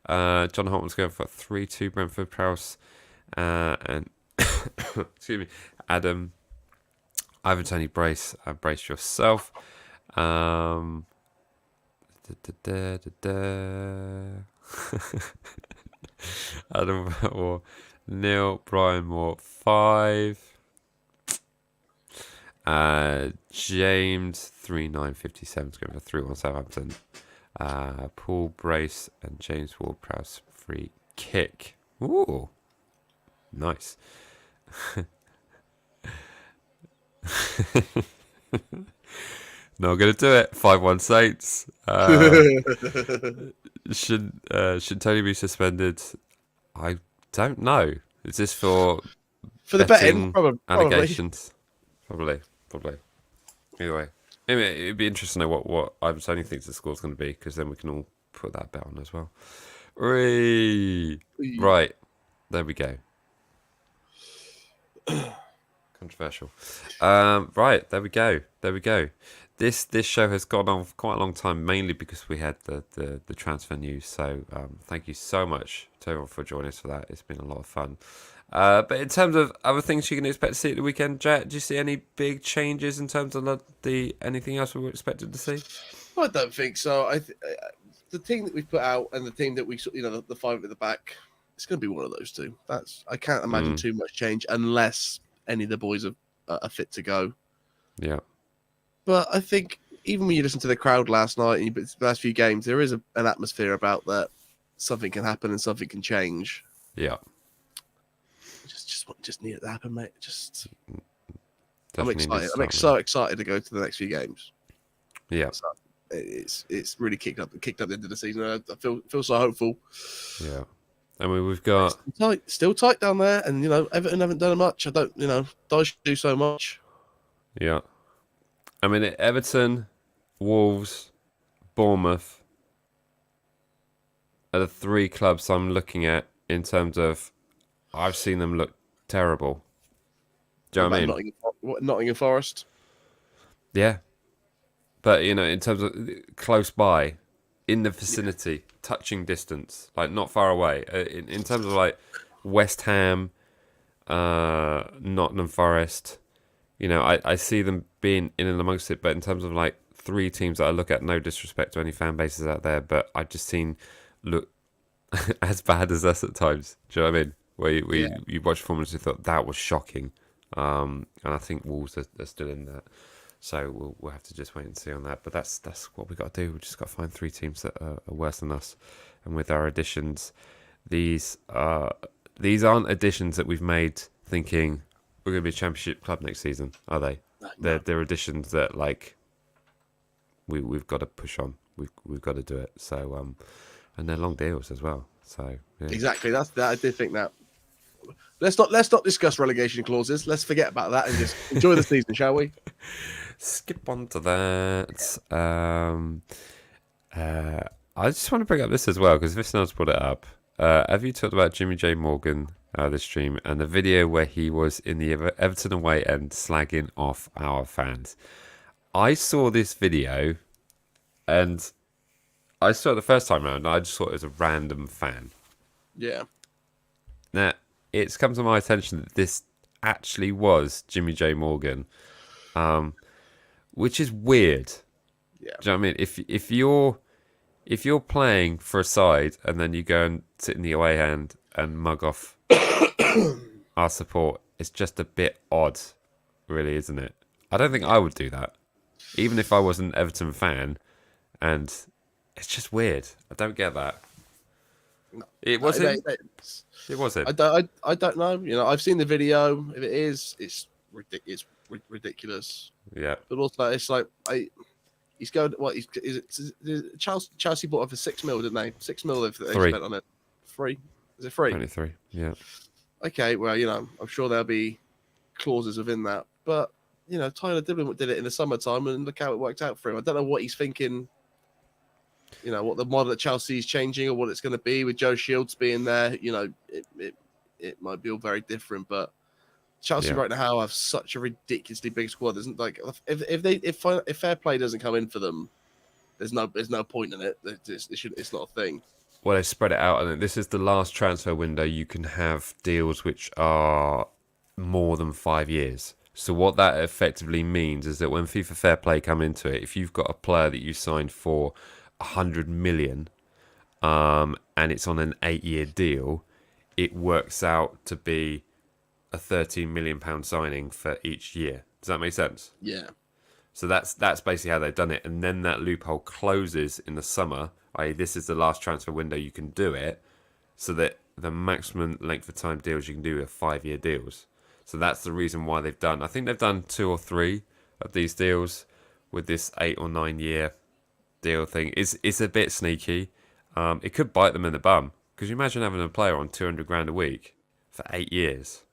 John Holtman's going for a 3-2 Brentford. Prowse and excuse me, Adam. Ivan Tony brace yourself. Adam or Neil Brian Moore 5. James 3957 is going for 3-1 Southampton. Paul Brace and James Ward-Prowse free kick. Ooh, nice. Not gonna do it. 5-1 Saints. Should Tony be suspended? I don't know. Is this for the betting? Probably. Allegations? Probably. Either way, it'd be interesting to know what Ivan Tony thinks the score's going to be, because then we can all put that bet on as well. Right, there we go. Controversial. Right, there we go. This show has gone on for quite a long time, mainly because we had the transfer news. So thank you so much to everyone for joining us for that. It's been a lot of fun. But in terms of other things you can expect to see at the weekend, Jack, do you see any big changes in terms of anything else we were expected to see? I don't think so. The team that we've put out and the team that we, the 5 at the back, it's going to be one of those two. I can't imagine too much change unless any of the boys are fit to go. Yeah. But I think even when you listen to the crowd last night and the last few games, there is an atmosphere about that something can happen and something can change. Yeah. Just need it to happen, mate. I'm excited. I'm so excited to go to the next few games. Yeah. So it's really kicked up the end of the season. I feel so hopeful. Yeah. I mean, we've got still tight down there, and Everton haven't done much. I don't, Dyche do so much. Yeah. I mean, Everton, Wolves, Bournemouth are the 3 clubs I'm looking at in terms of I've seen them look terrible. Do you know what I mean? Nottingham Forest? Yeah. But, in terms of close by, in the vicinity, touching distance, like not far away. In terms of West Ham, Nottingham Forest, I see them being in and amongst it. But in terms of 3 teams that I look at, no disrespect to any fan bases out there, but I've just seen look as bad as us at times. Do you know what I mean? Where you watch performance and thought that was shocking. And I think Wolves are still in that. So we'll have to just wait and see on that. But that's what we've got to do. We've just got to find 3 teams that are worse than us. And with our additions, these aren't additions that we've made thinking we're going to be a championship club next season, are they? they're additions that like we've got to push on. We've got to do it. So and they're long deals as well. So yeah. Exactly. That's that. I did think that. Let's not discuss relegation clauses. Let's forget about that and just enjoy the season, shall we? Skip on to that. I just want to bring up this as well because Visnar's put it up. Have you talked about Jimmy J Morgan this stream and the video where he was in the Everton away end slagging off our fans? I saw this video and I saw it the first time around and I just thought it was a random fan. Yeah. Now, it's come to my attention that this actually was Jimmy J Morgan, which is weird. Yeah. Do you know what I mean? If you're playing for a side and then you go and sit in the away end and mug off our support, it's just a bit odd, really, isn't it? I don't think I would do that, even if I was an Everton fan, and it's just weird. I don't get that. No. It was him. It was him. I don't know. You know, I've seen the video. If it is, it's ridiculous. Yeah. But also, it's like he's going. What is it? Chelsea bought it for $6 million, didn't they? $6 million they spent on it. 3? Is it 3? 23. Yeah. Okay. Well, you know, I'm sure there'll be clauses within that. But you know, Tyler Dibblin did it in the summertime, and look how it worked out for him. I don't know what he's thinking. You know, what the model at Chelsea is changing or what it's going to be with Joe Shields being there. You know, it might be all very different, but Chelsea right now have such a ridiculously big squad. Isn't like if fair play doesn't come in for them, there's no point in it. It's not a thing. Well, they spread it out, and this is the last transfer window. You can have deals which are more than 5 years. So what that effectively means is that when FIFA Fair Play come into it, if you've got a player that you signed for 100 million, and it's on an 8-year deal, it works out to be a 13 million pound signing for each year. Does that make sense? Yeah. So that's basically how they've done it, and then that loophole closes in the summer. I.e., this is the last transfer window you can do it, so that the maximum length of time deals you can do are 5-year deals. So that's the reason why they've done. I think they've done 2 or 3 of these deals with this 8 or 9 year deal thing. It's a bit sneaky. It could bite them in the bum. Because you imagine having a player on 200 grand a week for 8 years.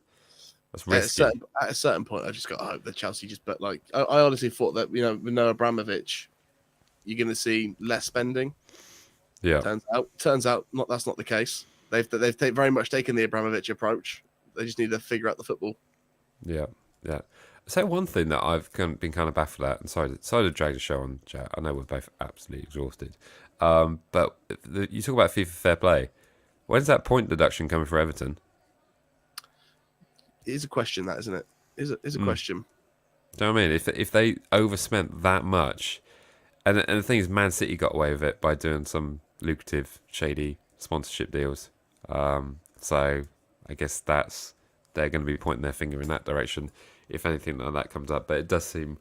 That's risky. At a certain point, I just got to hope that Chelsea just. But like, I honestly thought that with Noah Abramovich, you're going to see less spending. Yeah. Turns out, that's not the case. They've very much taken the Abramovich approach. They just need to figure out the football. Yeah. I'll say one thing that I've been kind of baffled at, and sorry to drag the show on, chat. I know we're both absolutely exhausted. But you talk about FIFA Fair Play. When's that point deduction coming for Everton? It is a question, that isn't it? Is a question. Do you know what I mean? If they overspent that much, and the thing is, Man City got away with it by doing some lucrative, shady sponsorship deals. So I guess they're going to be pointing their finger in that direction if anything like that comes up. But it does seem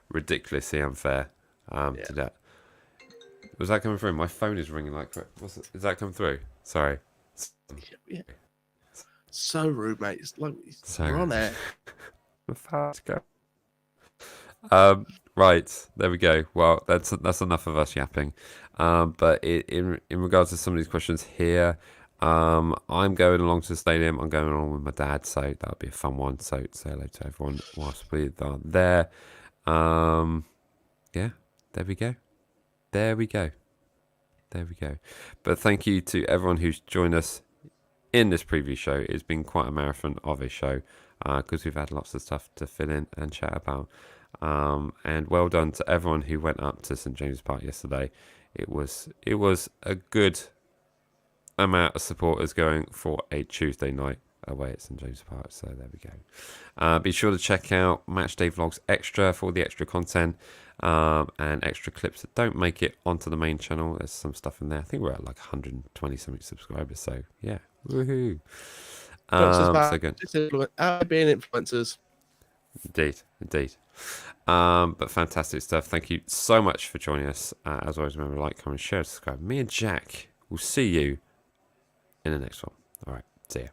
ridiculously unfair to that. Was that coming through? My phone is ringing like crap. Is that coming through? Sorry. Yeah. So rude, mate. It's like we're on air. Fast go. Right, there we go. Well, that's enough of us yapping. But in regards to some of these questions here, I'm going along to the stadium. I'm going along with my dad, so that'll be a fun one. So say hello to everyone whilst we are there. Yeah, there we go. But thank you to everyone who's joined us in this preview show. It's been quite a marathon of a show because we've had lots of stuff to fill in and chat about. And well done to everyone who went up to St James's Park yesterday. It was a good amount of supporters going for a Tuesday night away at St James's Park. So there we go. Be sure to check out Matchday Vlogs Extra for the extra content and extra clips that don't make it onto the main channel. There's some stuff in there. I think we're at like 120 something subscribers. So yeah, woohoo! So good. Being influencers. Indeed. But fantastic stuff. Thank you so much for joining us. As always, remember, like, comment, share, subscribe. Me and Jack will see you in the next one. All right, see ya.